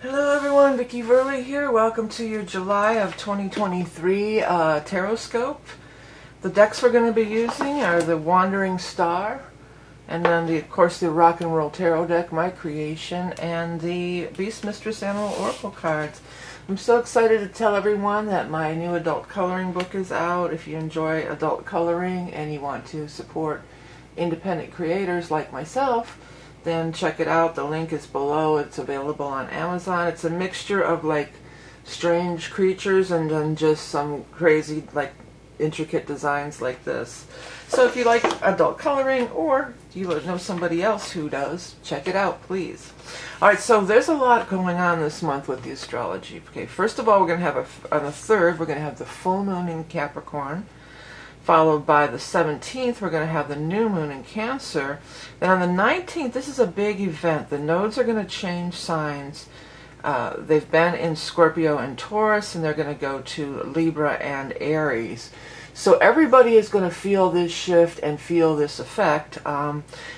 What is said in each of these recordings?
Hello everyone, Vickieverlie here. Welcome to your July of 2023 Taroscope. The decks we're going to be using are the Wandering Star, and then of course the Rock and Roll Tarot deck, my creation, and the Beast Mistress Animal Oracle cards. I'm so excited to tell everyone that my new adult coloring book is out. If you enjoy adult coloring and you want to support independent creators like myself, then check it out. The link is below. It's available on Amazon. It's a mixture of like strange creatures and then just some crazy like intricate designs like this. So if you like adult coloring or you know somebody else who does, check it out, please. Alright, so there's a lot going on this month with the astrology. Okay, first of all, we're going to have on the 3rd, we're going to have the full moon in Capricorn. Followed by the 17th, we're going to have the new moon in Cancer. Then on the 19th, this is a big event. The nodes are going to change signs. They've been in Scorpio and Taurus, and they're going to go to Libra and Aries. So everybody is going to feel this shift and feel this effect.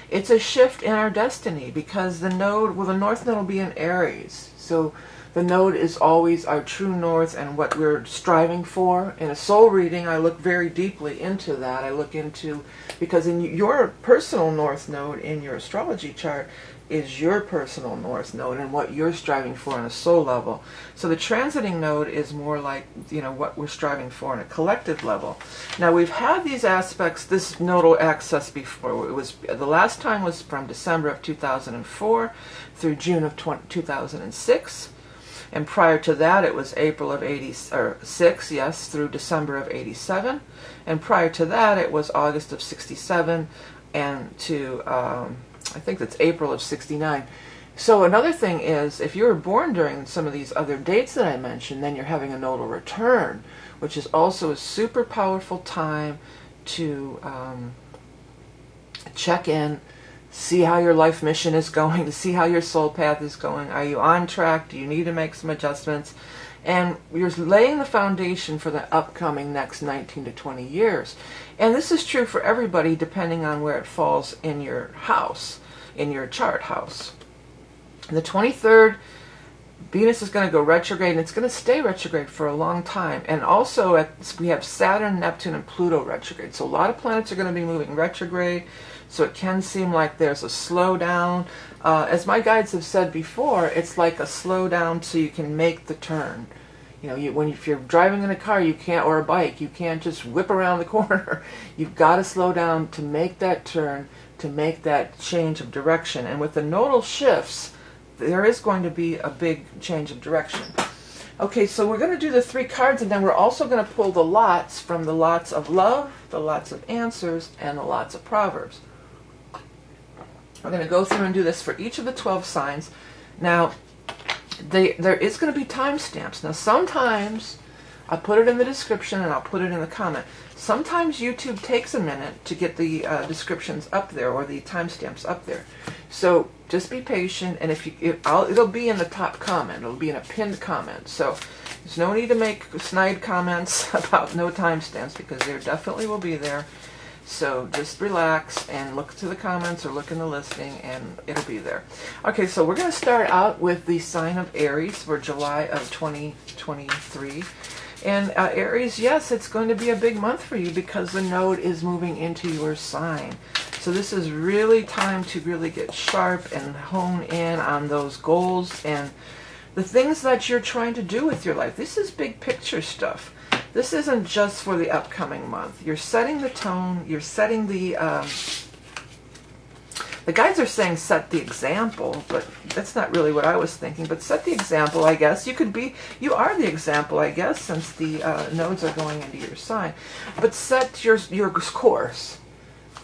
It's a shift in our destiny because the node, well, the North Node will be in Aries. So the node is always our true north and what we're striving for. In a soul reading, I look very deeply into that. I look into, because in your personal north node in your astrology chart is your personal north node and what you're striving for on a soul level. So the transiting node is more like, you know, what we're striving for on a collective level. Now we've had these aspects, this nodal axis before. It was, the last time was from December of 2004 through June of 2006. And prior to that, it was April of 86, yes, through December of 87. And prior to that, it was August of 67 and to, I think that's April of 69. So another thing is, if you were born during some of these other dates that I mentioned, then you're having a nodal return, which is also a super powerful time to check in, see how your life mission is going, to see how your soul path is going. Are you on track? Do you need to make some adjustments? And you're laying the foundation for the upcoming next 19 to 20 years. And this is true for everybody depending on where it falls in your house, in your chart house. The 23rd, Venus is going to go retrograde, and it's going to stay retrograde for a long time. And also we have Saturn, Neptune, and Pluto retrograde. So a lot of planets are going to be moving retrograde. So it can seem like there's a slowdown. As my guides have said before, it's like a slowdown so you can make the turn. You know, if you're driving in a car, you can't, or a bike, you can't just whip around the corner. You've got to slow down to make that turn, to make that change of direction. And with the nodal shifts, there is going to be a big change of direction. Okay, so we're going to do the 3 cards, and then we're also going to pull the lots from the lots of love, the lots of answers, and the lots of proverbs. We're going to go through and do this for each of the 12 signs. Now, there is going to be timestamps. Now, sometimes, I'll put it in the description and I'll put it in the comment. Sometimes YouTube takes a minute to get the descriptions up there or the timestamps up there. So just be patient, and it'll be in the top comment. It'll be in a pinned comment. So there's no need to make snide comments about no timestamps because there definitely will be there. So just relax and look to the comments or look in the listing and it'll be there. Okay, so we're going to start out with the sign of Aries for July of 2023. And Aries, yes, it's going to be a big month for you because the node is moving into your sign. So this is really time to really get sharp and hone in on those goals and the things that you're trying to do with your life. This is big picture stuff. This isn't just for the upcoming month. You're setting the tone. You're setting the guides are saying set the example, but that's not really what I was thinking. But set the example, I guess. You are the example, I guess, since the nodes are going into your sign. But set your course.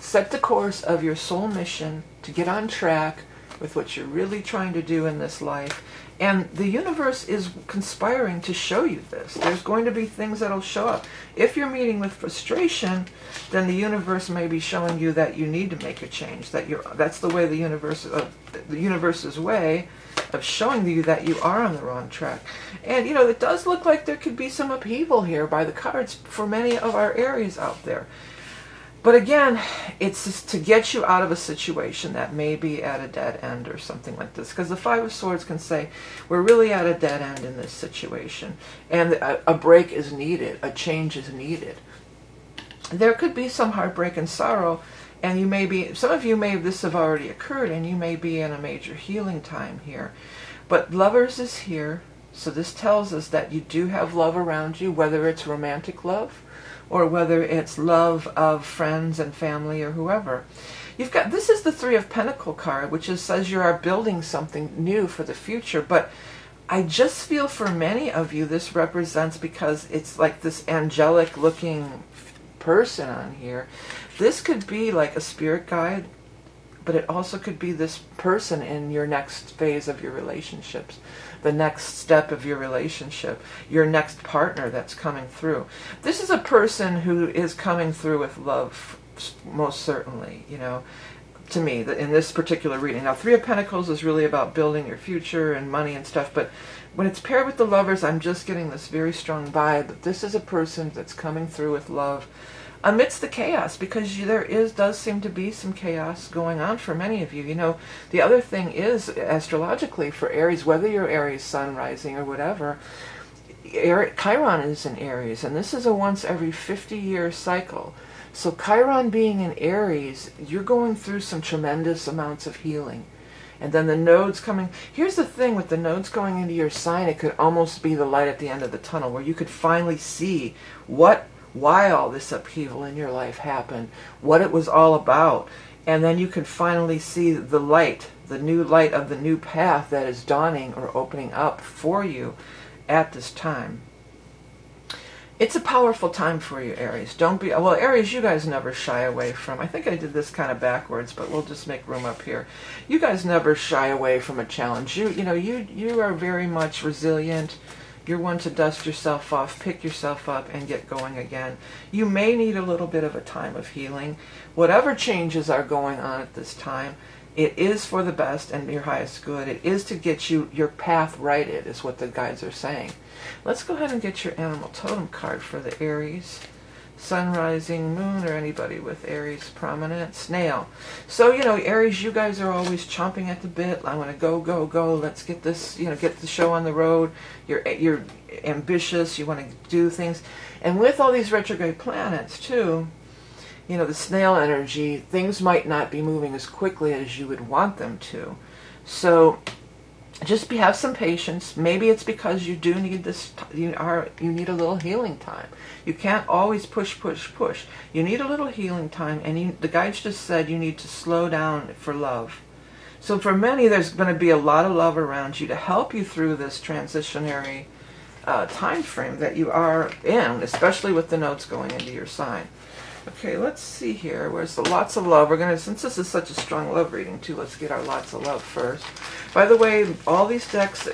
Set the course of your soul mission to get on track with what you're really trying to do in this life. And the universe is conspiring to show you this. There's going to be things that'll show up. If you're meeting with frustration, then the universe may be showing you that you need to make a change. That's the way the universe's way of showing you that you are on the wrong track. And you know, it does look like there could be some upheaval here by the cards for many of our Aries out there. But again, it's just to get you out of a situation that may be at a dead end or something like this. Because the Five of Swords can say, we're really at a dead end in this situation. And a break is needed. A change is needed. There could be some heartbreak and sorrow. And you may be, some of you may this have already occurred. And you may be in a major healing time here. But Lovers is here. So this tells us that you do have love around you. Whether it's romantic love, or whether it's love of friends and family or whoever. You've got, this is the Three of Pentacles card, which says you are building something new for the future. But I just feel for many of you this represents, because it's like this angelic looking person on here. This could be like a spirit guide, but it also could be this person in your next phase of your relationships, the next step of your relationship, your next partner that's coming through. This is a person who is coming through with love, most certainly, you know, to me, in this particular reading. Now, Three of Pentacles is really about building your future and money and stuff, but when it's paired with the Lovers, I'm just getting this very strong vibe that this is a person that's coming through with love amidst the chaos, because does seem to be some chaos going on for many of you. You know, the other thing is, astrologically, for Aries, whether you're Aries sun rising or whatever, Chiron is in Aries, and this is a once every 50-year cycle. So Chiron being in Aries, you're going through some tremendous amounts of healing. And then the nodes coming. Here's the thing with the nodes going into your sign, it could almost be the light at the end of the tunnel, where you could finally see why all this upheaval in your life happened, what it was all about. And then you can finally see the light, the new light of the new path that is dawning or opening up for you at this time. It's a powerful time for you, Aries. Don't be, well, Aries, you guys never shy away from, I think I did this kind of backwards, but we'll just make room up here. You guys never shy away from a challenge. You are very much resilient. You're one to dust yourself off, pick yourself up, and get going again. You may need a little bit of a time of healing. Whatever changes are going on at this time, it is for the best and your highest good. It is to get your path righted, is what the guides are saying. Let's go ahead and get your animal totem card for the Aries. Sun, rising, moon, or anybody with Aries prominent. Snail. So, Aries, you guys are always chomping at the bit. I want to go, go, go. Let's get this, get the show on the road. You're ambitious. You want to do things. And with all these retrograde planets, too, the snail energy, things might not be moving as quickly as you would want them to. So just have some patience. Maybe it's because you do need this. You need a little healing time. You can't always push, push, push. You need a little healing time, and the guides just said you need to slow down for love. So for many, there's going to be a lot of love around you to help you through this transitionary time frame that you are in, especially with the nodes going into your sign. Okay, let's see here. Where's the lots of love? We're going to, since this is such a strong love reading too, let's get our lots of love first. By the way, all these decks,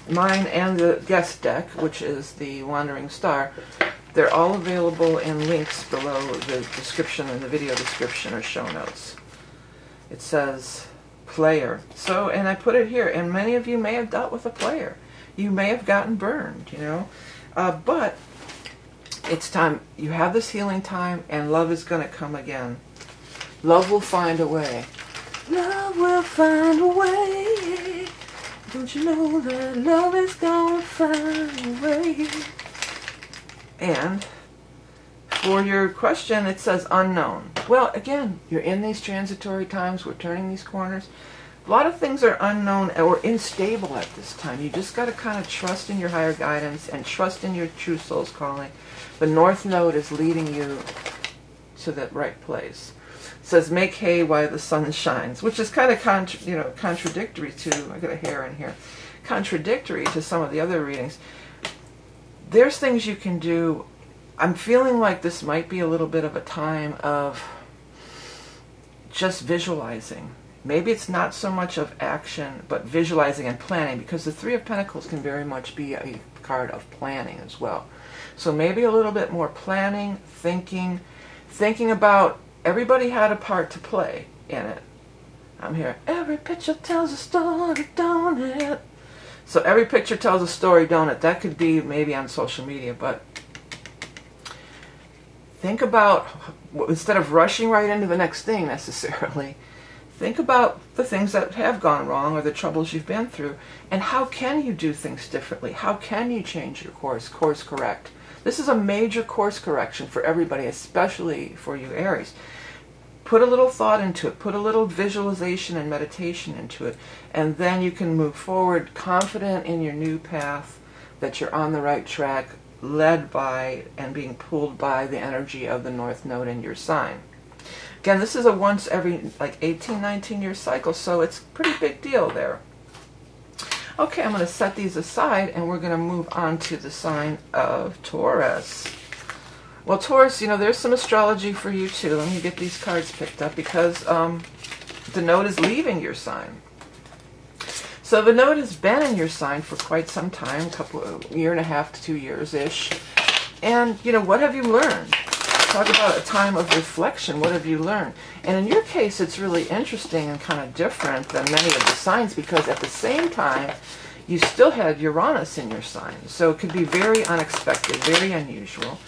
mine and the guest deck, which is the Wandering Star, they're all available in links below the description in the video description or show notes. It says player. So, and I put it here, and many of you may have dealt with a player. You may have gotten burned, but it's time. You have this healing time, and love is going to come again. Love will find a way. Love will find a way. Don't you know that love is going to find a way? And for your question, it says unknown. Well, again, you're in these transitory times. We're turning these corners. A lot of things are unknown or unstable at this time. You just got to kind of trust in your higher guidance and trust in your true soul's calling. The North Node is leading you to that right place. It says, make hay while the sun shines, which is kind of contradictory to, I got a hair in here, contradictory to some of the other readings. There's things you can do. I'm feeling like this might be a little bit of a time of just visualizing. Maybe it's not so much of action, but visualizing and planning, because the Three of Pentacles can very much be a card of planning as well. So maybe a little bit more planning, thinking about everybody had a part to play in it. I'm here. Every picture tells a story, don't it? So every picture tells a story, don't it? That could be maybe on social media, but think about, instead of rushing right into the next thing necessarily, think about the things that have gone wrong or the troubles you've been through, and how can you do things differently? How can you change your course correct? This is a major course correction for everybody, especially for you Aries. Put a little thought into it, put a little visualization and meditation into it, and then you can move forward confident in your new path, that you're on the right track, led by and being pulled by the energy of the North Node in your sign. Again, this is a once every 18, 19 year cycle, so it's a pretty big deal there. Okay, I'm going to set these aside and we're going to move on to the sign of Taurus. Well, Taurus, there's some astrology for you too. Let me get these cards picked up because the node is leaving your sign. So the node has been in your sign for quite some time, year and a half to 2 years-ish. And, what have you learned? Talk about a time of reflection. What have you learned? And in your case, it's really interesting and kind of different than many of the signs because at the same time, you still had Uranus in your sign. So it could be very unexpected, very unusual.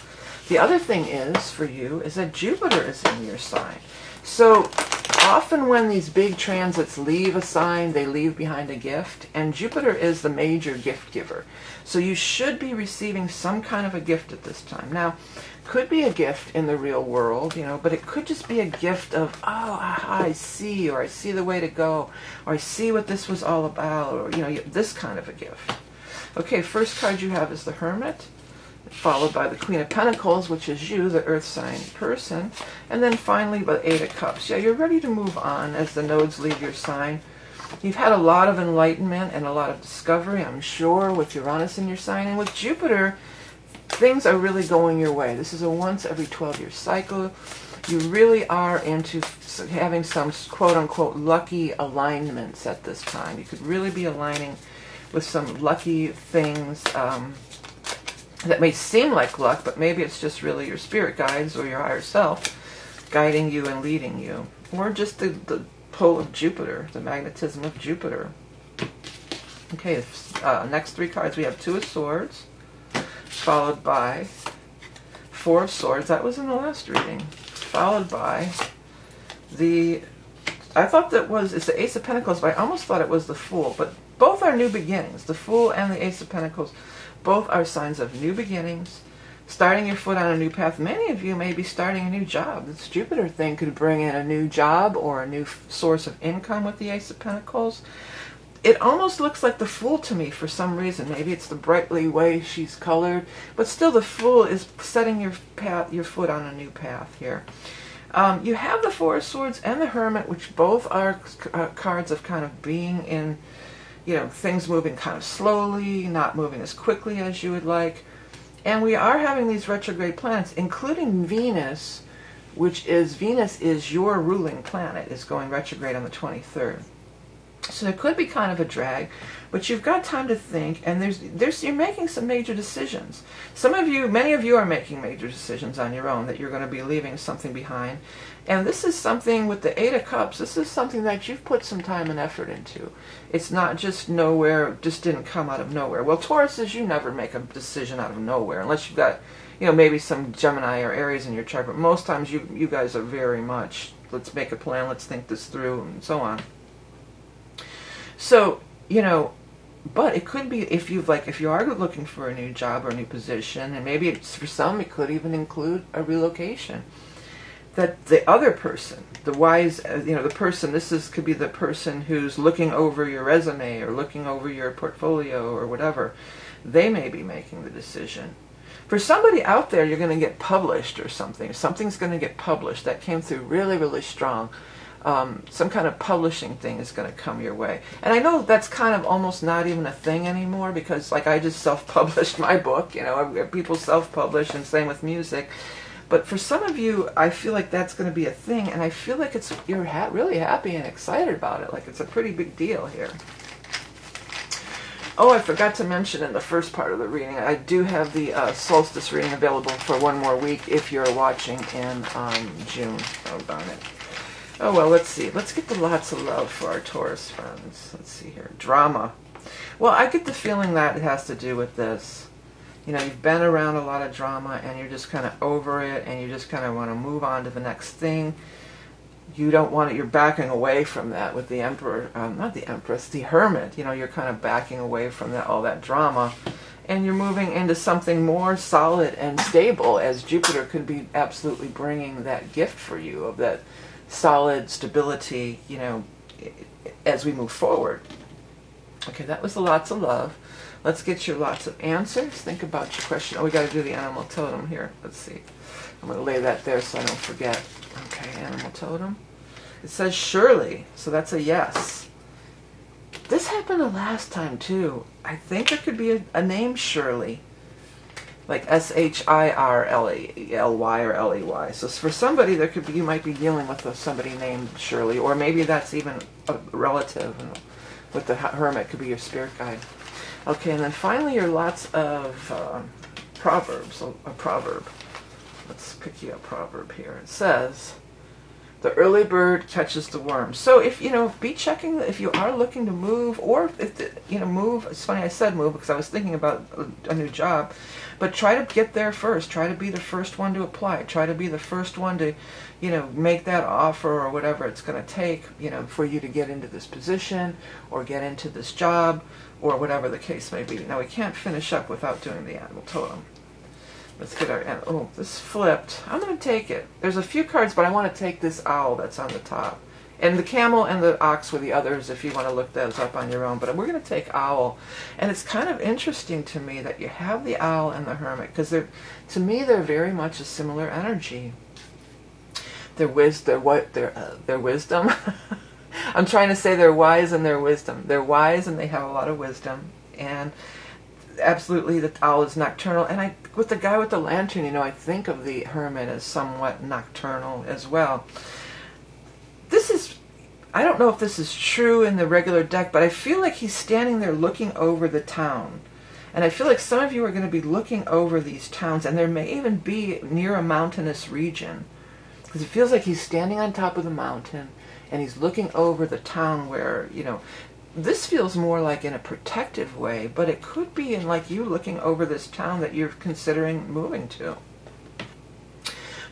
The other thing is, for you, is that Jupiter is in your sign. So often when these big transits leave a sign, they leave behind a gift, and Jupiter is the major gift giver. So you should be receiving some kind of a gift at this time. Now, could be a gift in the real world, but it could just be a gift of, I see, or I see the way to go, or I see what this was all about, or, this kind of a gift. Okay, first card you have is the Hermit, followed by the Queen of Pentacles, which is you, the Earth sign person, and then finally the Eight of Cups. Yeah, you're ready to move on as the nodes leave your sign. You've had a lot of enlightenment and a lot of discovery, I'm sure, with Uranus in your sign, and with Jupiter, things are really going your way. This is a once every 12-year cycle. You really are into having some quote-unquote lucky alignments at this time. You could really be aligning with some lucky things that may seem like luck, but maybe it's just really your spirit guides or your higher self guiding you and leading you. Or just the pull of Jupiter, the magnetism of Jupiter. Okay, next three cards we have Two of Swords, followed by Four of Swords. That was in the last reading. Followed by it's the Ace of Pentacles, but I almost thought it was the Fool. But both are new beginnings. The Fool and the Ace of Pentacles, both are signs of new beginnings, starting your foot on a new path. Many of you may be starting a new job. This Jupiter thing could bring in a new job or a new source of income with the Ace of Pentacles. It almost looks like the Fool to me for some reason. Maybe it's the brightly way she's colored, but still the Fool is setting your foot on a new path here. You have the Four of Swords and the Hermit, which both are cards of kind of being in, things moving kind of slowly, not moving as quickly as you would like. And we are having these retrograde planets, including Venus, Venus is your ruling planet, is going retrograde on the 23rd. So there could be kind of a drag, but you've got time to think, and you're making some major decisions. Many of you are making major decisions on your own, that you're going to be leaving something behind. And this is something with the Eight of Cups, this is something that you've put some time and effort into. It's not just nowhere, just didn't come out of nowhere. Well, Taurus is you never make a decision out of nowhere, unless you've got, maybe some Gemini or Aries in your chart, but most times you guys are very much, let's make a plan, let's think this through, and so on. So, but it could be if you are looking for a new job or a new position, and maybe for some it could even include a relocation, that the other person, the wise, the person, could be the person who's looking over your resume or looking over your portfolio or whatever, they may be making the decision. For somebody out there, you're going to get published or something. Something's going to get published. That came through really, really strong. Some kind of publishing thing is going to come your way. And I know that's kind of almost not even a thing anymore, because I just self-published my book, people self-publish, and same with music. But for some of you, I feel like that's going to be a thing, and I feel like you're really happy and excited about it, like it's a pretty big deal here. Oh, I forgot to mention in the first part of the reading, I do have the solstice reading available for one more week if you're watching in June. Oh, darn it. Oh, well, let's see. Let's get the lots of love for our Taurus friends. Let's see here. Drama. Well, I get the feeling that it has to do with this. You know, you've been around a lot of drama and you're just kind of over it and you just kind of want to move on to the next thing. You don't want it, you're backing away from that with the Emperor, not the Empress, the Hermit. You know, you're kind of backing away from that, all that drama. And you're moving into something more solid and stable, as Jupiter could be absolutely bringing that gift for you of that solid stability, you know, as we move forward. Okay, that was the lots of love. Let's get your lots of answers. Think about your question. Oh, we got to do the animal totem here. Let's see. I'm going to lay that there so I don't forget. Okay, animal totem. It says Shirley, so that's a yes. This happened the last time too. I think there could be a name Shirley, like Shirley or Ley. So for somebody, there could be, you might be dealing with somebody named Shirley, or maybe that's even a relative. And with the Hermit, could be your spirit guide. Okay, and then finally, your lots of proverbs. A proverb. Let's pick you a proverb here. It says, "The early bird catches the worm." So if, you know, be checking if you are looking to move, or if, you know, move. It's funny I said move because I was thinking about a new job. But try to get there first. Try to be the first one to apply. Try to be the first one to, you know, make that offer or whatever it's going to take, you know, for you to get into this position or get into this job or whatever the case may be. Now, we can't finish up without doing the animal totem. Let's get our, oh, this flipped. I'm going to take it. There's a few cards, but I want to take this owl that's on the top. And the camel and the ox were the others if you want to look those up on your own. But we're going to take owl. And it's kind of interesting to me that you have the owl and the hermit, because they're, to me, they're very much a similar energy. Their wisdom. I'm trying to say they're wise and their wisdom. They're wise and they have a lot of wisdom. And absolutely, the owl is nocturnal. And with the guy with the lantern, you know, I think of the hermit as somewhat nocturnal as well. This is, I don't know if this is true in the regular deck, but I feel like he's standing there looking over the town. And I feel like some of you are going to be looking over these towns, and there may even be near a mountainous region. Because it feels like he's standing on top of the mountain, and he's looking over the town where, you know, this feels more like in a protective way, but it could be in like you looking over this town that you're considering moving to.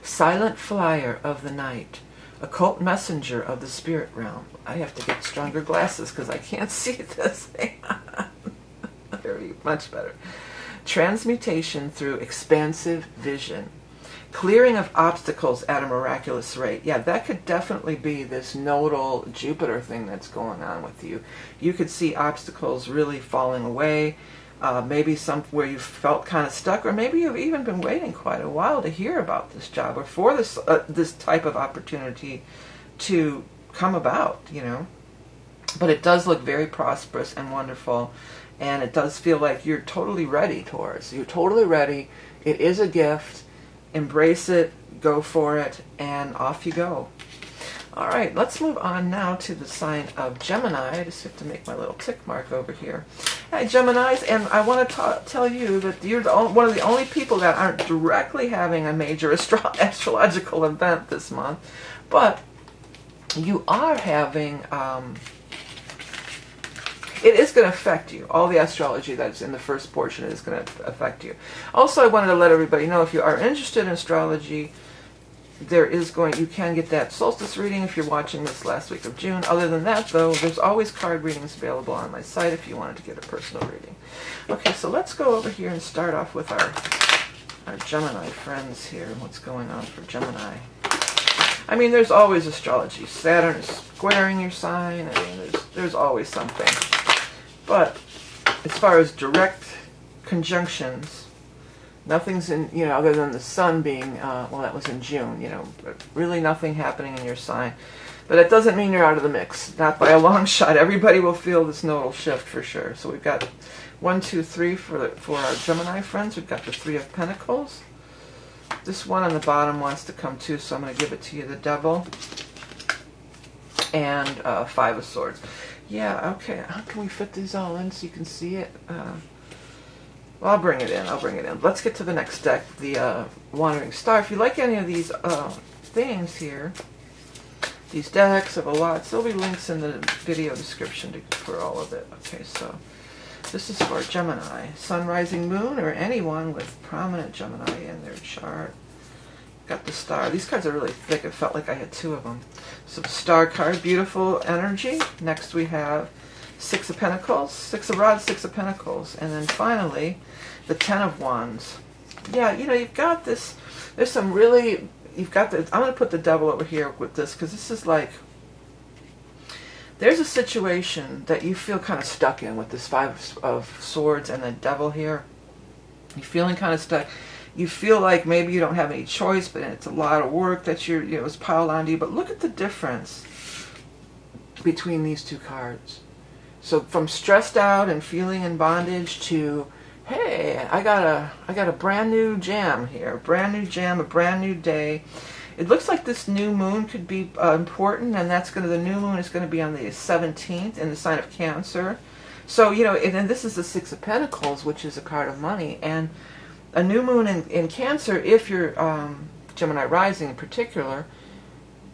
Silent flyer of the night. Occult messenger of the spirit realm. I have to get stronger glasses because I can't see this. Very much better. Transmutation through expansive vision. Clearing of obstacles at a miraculous rate. Yeah, that could definitely be this nodal Jupiter thing that's going on with you. You could see obstacles really falling away. Maybe somewhere you felt kind of stuck, or maybe you've even been waiting quite a while to hear about this job or for this this type of opportunity to come about, you know. But it does look very prosperous and wonderful, and it does feel like you're totally ready, Taurus. You're totally ready. It is a gift. Embrace it, go for it, and off you go. All right, let's move on now to the sign of Gemini. I just have to make my little tick mark over here. Hi, Geminis, and I want to tell you that you're one of the only people that aren't directly having a major astrological event this month, but you are having, it is going to affect you. All the astrology that's in the first portion is going to affect you. Also, I wanted to let everybody know, if you are interested in astrology, you can get that solstice reading if you're watching this last week of June. Other than that, though, there's always card readings available on my site if you wanted to get a personal reading. Okay, so let's go over here and start off with our Gemini friends here. What's going on for Gemini? I mean, there's always astrology. Saturn is squaring your sign. I mean, there's always something. But as far as direct conjunctions, nothing's in, you know, other than the sun being, well, that was in June, you know, really nothing happening in your sign. But that doesn't mean you're out of the mix. Not by a long shot. Everybody will feel this nodal shift for sure. So we've got 1, 2, 3 for our Gemini friends. We've got the 3 of Pentacles. This one on the bottom wants to come too, so I'm going to give it to you, the Devil. And 5 of Swords. Yeah, okay. How can we fit these all in so you can see it? Well, I'll bring it in. Let's get to the next deck, the Wandering Star. If you like any of these things here, these decks of a lot, there'll be links in the video description for all of it. Okay, so This is for Gemini, Sun, Rising, Moon, or anyone with prominent Gemini in their chart. Got the star. These cards are really thick. It felt like I had two of them. So the star card, beautiful energy. Next we have Six of Pentacles, Six of Rods, Six of Pentacles. And then finally, the Ten of Wands. Yeah, you know, you've got this, there's some really, you've got the, I'm going to put the Devil over here with this, because this is like, there's a situation that you feel kind of stuck in with this Five of Swords and the Devil here. You're feeling kind of stuck. You feel like maybe you don't have any choice, but it's a lot of work that it's piled onto you. But look at the difference between these two cards. So from stressed out and feeling in bondage to, hey, I got a brand new jam here, a brand new jam, a brand new day. It looks like this new moon could be important, and the new moon is going to be on the 17th in the sign of Cancer. So, you know, and then this is the Six of Pentacles, which is a card of money, and a new moon in Cancer, if you're Gemini rising in particular,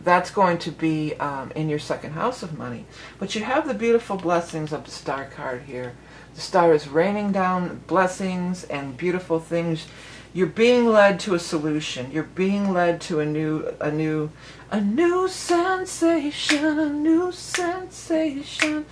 that's going to be in your second house of money. But you have the beautiful blessings of the star card here. The star is raining down blessings and beautiful things. You're being led to a solution. You're being led to a new sensation, a new sensation.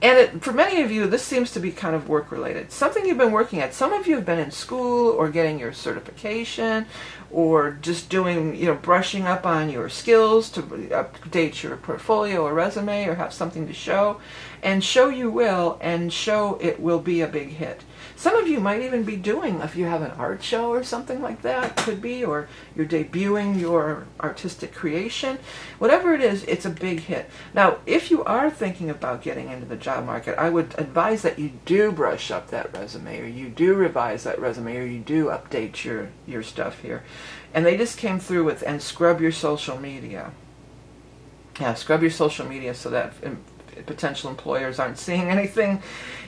And for many of you, this seems to be kind of work-related. Something you've been working at. Some of you have been in school or getting your certification or just doing, you know, brushing up on your skills to update your portfolio or resume or have something to show. And show you will, and show it will be a big hit. Some of you might even be doing, if you have an art show or something like that, could be, or you're debuting your artistic creation. Whatever it is, it's a big hit. Now, if you are thinking about getting into the job market, I would advise that you do brush up that resume, or you do revise that resume, or you do update your stuff here. And they just came through with, and scrub your social media. Yeah, scrub your social media so that potential employers aren't seeing anything.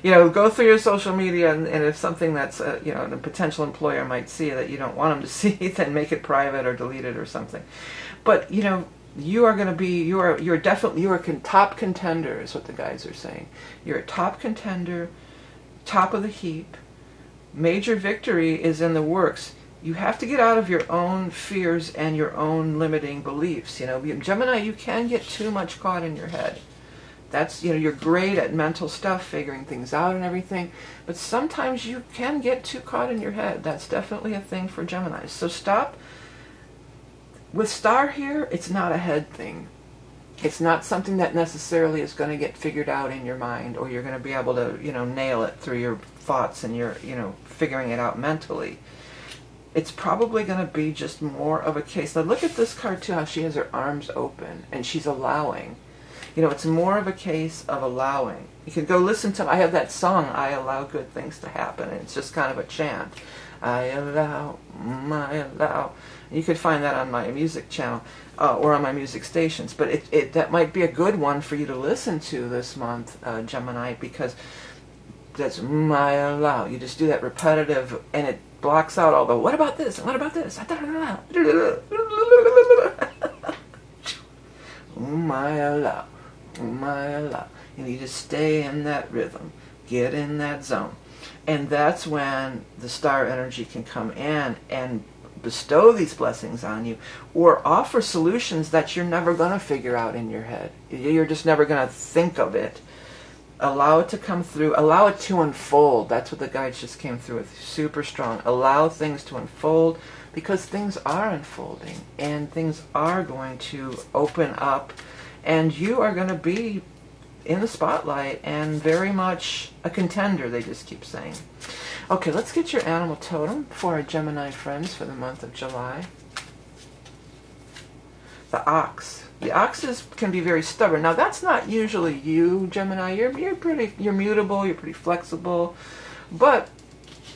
You know, go through your social media, and if something that's you know, a potential employer might see that you don't want them to see, then make it private or delete it or something. But you know, you are going to be, you're definitely, you are top contender is what the guys are saying. You're a top contender, top of the heap. Major victory is in the works. You have to get out of your own fears and your own limiting beliefs. You know, Gemini, you can get too much caught in your head. That's, you know, you're great at mental stuff, figuring things out and everything, but sometimes you can get too caught in your head. That's definitely a thing for Gemini. So stop. With star here, it's not a head thing. It's not something that necessarily is going to get figured out in your mind, or you're going to be able to, you know, nail it through your thoughts and your, you know, figuring it out mentally. It's probably going to be just more of a case. Now look at this card too, how she has her arms open and she's allowing. You know, it's more of a case of allowing. You can go listen to, I have that song, I Allow Good Things to Happen, and it's just kind of a chant. I allow, I allow. You could find that on my music channel or on my music stations. But that might be a good one for you to listen to this month, Gemini, because that's I allow. You just do that repetitive, and it blocks out all the, what about this? What about this? I allow. And you just stay in that rhythm, get in that zone, and that's when the star energy can come in and bestow these blessings on you, or offer solutions that you're never going to figure out in your head. You're just never going to think of it. Allow it to come through, allow it to unfold. That's what the guides just came through with, super strong. Allow things to unfold, because things are unfolding and things are going to open up. And you are going to be in the spotlight and very much a contender, they just keep saying. Okay, let's get your animal totem for our Gemini friends for the month of July. The ox. The oxes can be very stubborn. Now, that's not usually you, Gemini. You're mutable, you're pretty flexible, but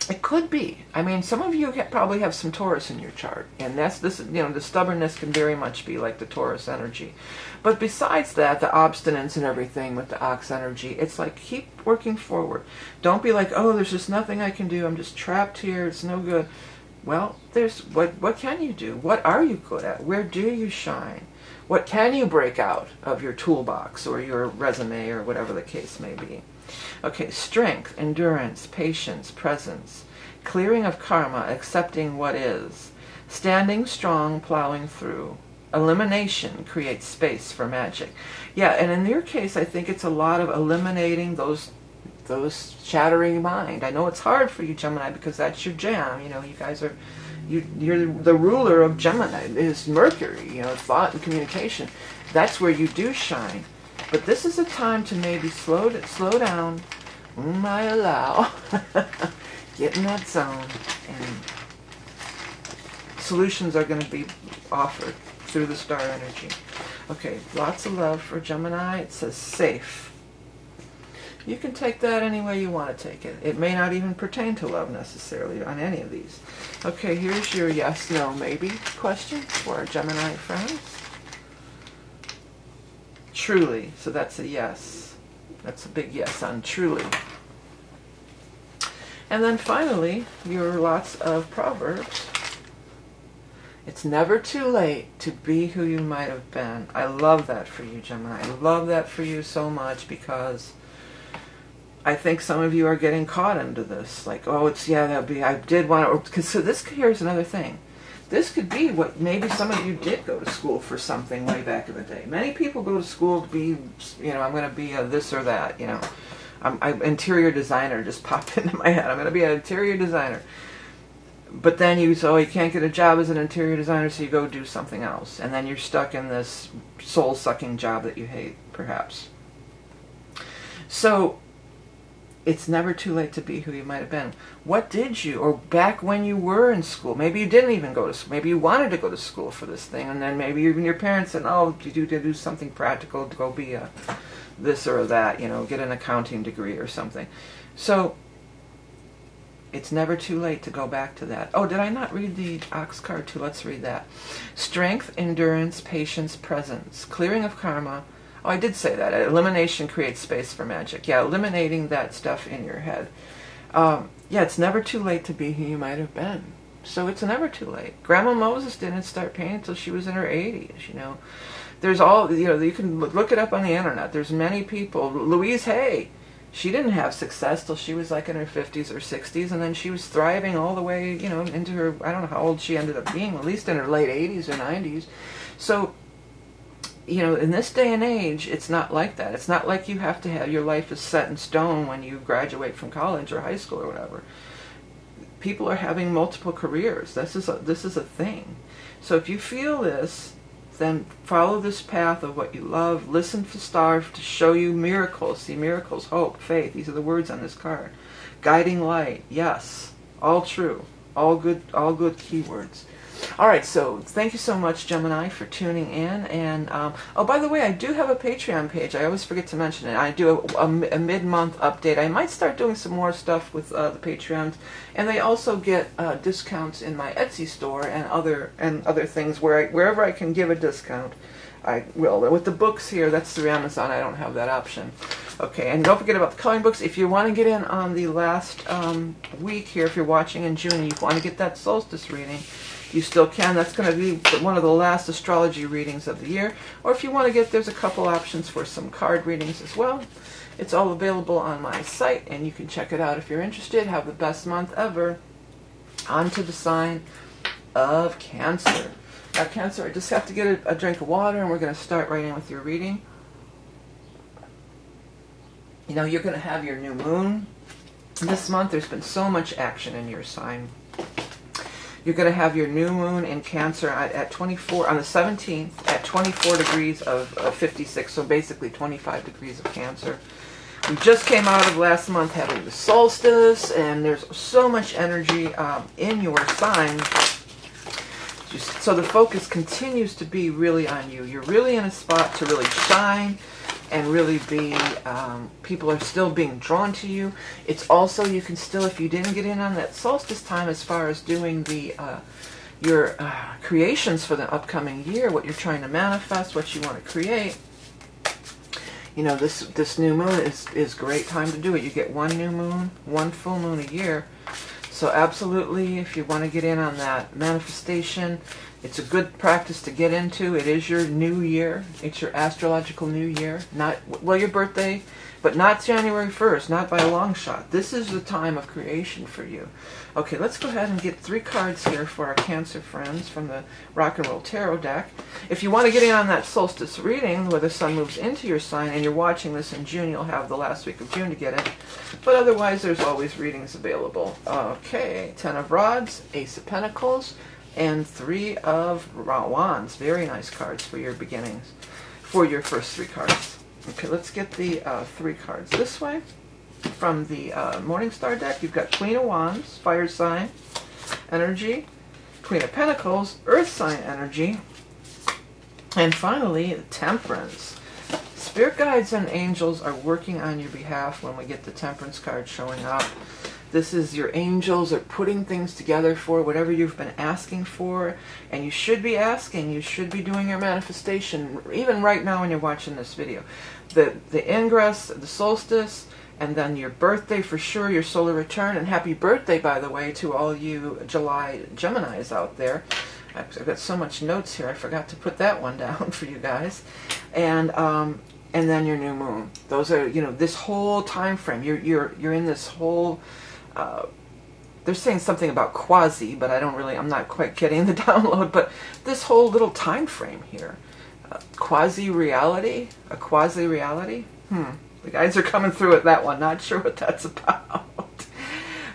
it could be. I mean, some of you probably have some Taurus in your chart, and the stubbornness can very much be like the Taurus energy. But besides that, the obstinance and everything with the ox energy, it's like, keep working forward. Don't be like, oh, there's just nothing I can do. I'm just trapped here. It's no good. Well, there's what can you do? What are you good at? Where do you shine? What can you break out of your toolbox or your resume or whatever the case may be? Okay, strength, endurance, patience, presence, clearing of karma, accepting what is, standing strong, plowing through. Elimination creates space for magic. Yeah, and in your case, I think it's a lot of eliminating those shattering mind. I know it's hard for you, Gemini, because that's your jam. You know, you guys are, you're the ruler of Gemini. Is Mercury, you know, thought and communication. That's where you do shine. But this is a time to maybe slow down, I allow, get in that zone, and solutions are going to be offered through the star energy. Okay, lots of love for Gemini. It says safe. You can take that any way you want to take it. It may not even pertain to love necessarily on any of these. Okay, here's your yes, no, maybe question for our Gemini friends. Truly, so that's a yes. That's a big yes on truly. And then finally, your lots of Proverbs. It's never too late to be who you might have been. I love that for you, Gemini. I love that for you so much, because I think some of you are getting caught into this. Like, oh, it's, yeah, that'd be, I did want to, because so this, here's another thing. This could be what, maybe some of you did go to school for something way back in the day. Many people go to school to be, you know, I'm going to be a this or that, you know. I'm interior designer just popped into my head. I'm going to be an interior designer. But then you say, oh, you can't get a job as an interior designer, so you go do something else. And then you're stuck in this soul-sucking job that you hate, perhaps. So it's never too late to be who you might have been. What did you, or back when you were in school, maybe you didn't even go to school, maybe you wanted to go to school for this thing, and then maybe even your parents said, oh, you do something practical to go be a this or that, you know, get an accounting degree or something. So it's never too late to go back to that. Oh, did I not read the ox card too? Let's read that. Strength, endurance, patience, presence, clearing of karma. Oh, I did say that. Elimination creates space for magic. Yeah, eliminating that stuff in your head. Yeah, it's never too late to be who you might have been. So it's never too late. Grandma Moses didn't start painting until she was in her 80s, you know. There's all, you know, you can look it up on the internet. There's many people. Louise Hay, she didn't have success till she was like in her 50s or 60s, and then she was thriving all the way, you know, into her, I don't know how old she ended up being, at least in her late 80s or 90s. So, you know, in this day and age, it's not like that. It's not like you have to have, your life is set in stone when you graduate from college or high school or whatever. People are having multiple careers. This is a thing. So if you feel this, then follow this path of what you love. Listen for stars to show you miracles. See, miracles, hope, faith. These are the words on this card. Guiding light. Yes. All true. All good keywords. All right, so thank you so much, Gemini, for tuning in. And oh, by the way, I do have a Patreon page. I always forget to mention it. I do a mid-month update. I might start doing some more stuff with the Patreons, and they also get discounts in my Etsy store and other things wherever I can give a discount, I will. With the books here, that's through Amazon. I don't have that option. Okay, and don't forget about the coloring books. If you want to get in on the last week here, if you're watching in June and you want to get that solstice reading, you still can. That's going to be one of the last astrology readings of the year. Or if you want to get, there's a couple options for some card readings as well. It's all available on my site, and you can check it out if you're interested. Have the best month ever. On to the sign of Cancer. Now, Cancer, I just have to get a drink of water, and we're going to start right in with your reading. You know, you're going to have your new moon this month. There's been so much action in your sign. You're going to have your new moon in Cancer at 24, on the 17th, at 24 degrees of 56, so basically 25 degrees of Cancer. We just came out of last month having the solstice, and there's so much energy in your sign. So the focus continues to be really on you. You're really in a spot to really shine and really be, people are still being drawn to you. It's also, you can still, if you didn't get in on that solstice time as far as doing the your creations for the upcoming year, what you're trying to manifest, what you want to create, you know, this new moon is a great time to do it. You get one new moon, one full moon a year. So absolutely, if you want to get in on that manifestation, it's a good practice to get into. It is your new year. It's your astrological new year. Not, well, your birthday, but not January 1st, not by a long shot. This is the time of creation for you. Okay, let's go ahead and get 3 cards here for our Cancer friends from the Rock and Roll Tarot deck. If you want to get in on that solstice reading where the sun moves into your sign, and you're watching this in June, you'll have the last week of June to get it. But otherwise, there's always readings available. Okay, 10 of Rods, Ace of Pentacles, and 3 of Wands. Very nice cards for your beginnings, for your first 3 cards. Okay, let's get the 3 cards this way. From the Morningstar deck, you've got Queen of Wands, fire sign energy, Queen of Pentacles, earth sign energy, and finally, Temperance. Spirit guides and angels are working on your behalf when we get the Temperance card showing up. This is your angels are putting things together for whatever you've been asking for, and you should be asking, you should be doing your manifestation, even right now when you're watching this video. The ingress, the solstice, and then your birthday for sure, your solar return, and happy birthday, by the way, to all you July Geminis out there. I've got so much notes here, I forgot to put that one down for you guys. And then your new moon. Those are, you know, this whole time frame. You're in this whole. They're saying something about quasi, but I'm not quite getting the download. But this whole little time frame here, quasi-reality, a quasi-reality. The guys are coming through with that one. Not sure what that's about.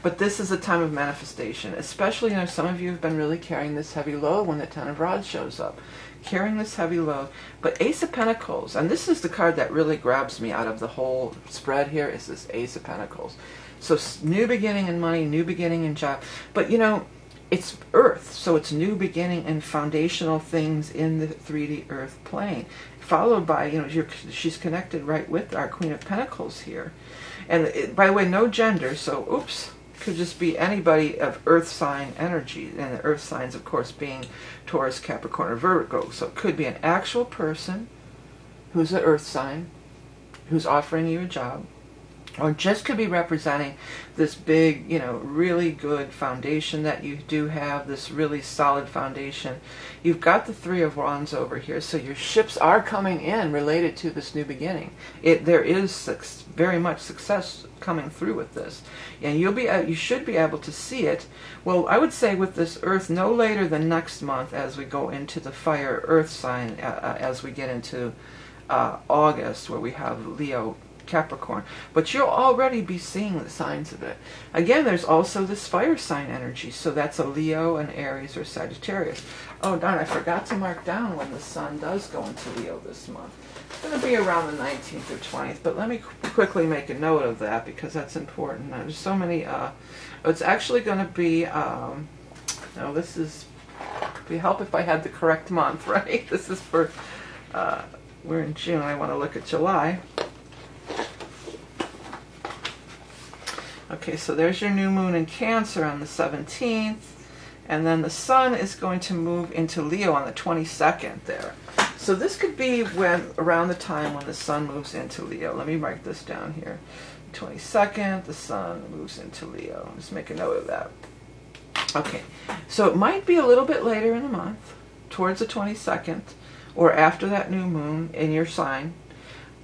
But this is a time of manifestation, especially, you know, some of you have been really carrying this heavy load when the 10 of Rods shows up. Carrying this heavy load. But Ace of Pentacles, and this is the card that really grabs me out of the whole spread here, is this Ace of Pentacles. So new beginning in money, new beginning in job. But, you know, it's Earth, so it's new beginning and foundational things in the 3D Earth plane. Followed by, you know, she's connected right with our Queen of Pentacles here. And by the way, no gender, so oops. Could just be anybody of earth sign energy, and the earth signs, of course, being Taurus, Capricorn, or Virgo. So it could be an actual person who's an earth sign, who's offering you a job, or just could be representing this big, you know, really good foundation that you do have, this really solid foundation. You've got the 3 of Wands over here, so your ships are coming in related to this new beginning. There is very much success coming through with this, and you should be able to see it. Well, I would say with this Earth, no later than next month, as we go into the fire Earth sign, as we get into August, where we have Leo, Capricorn, but you'll already be seeing the signs of it. Again, there's also this fire sign energy, so that's a Leo, an Aries, or Sagittarius. Oh darn, I forgot to mark down when the sun does go into Leo this month. It's going to be around the 19th or 20th, but let me quickly make a note of that because that's important. There's so many, it's actually going to be, no, this is, it'd be help if I had the correct month, right? This is for, we're in June, I want to look at July. Okay, so there's your new moon in Cancer on the 17th, and then the sun is going to move into Leo on the 22nd there. So this could be around the time when the sun moves into Leo. Let me write this down here. 22nd, the sun moves into Leo. Just make a note of that. Okay, so it might be a little bit later in the month, towards the 22nd, or after that new moon in your sign.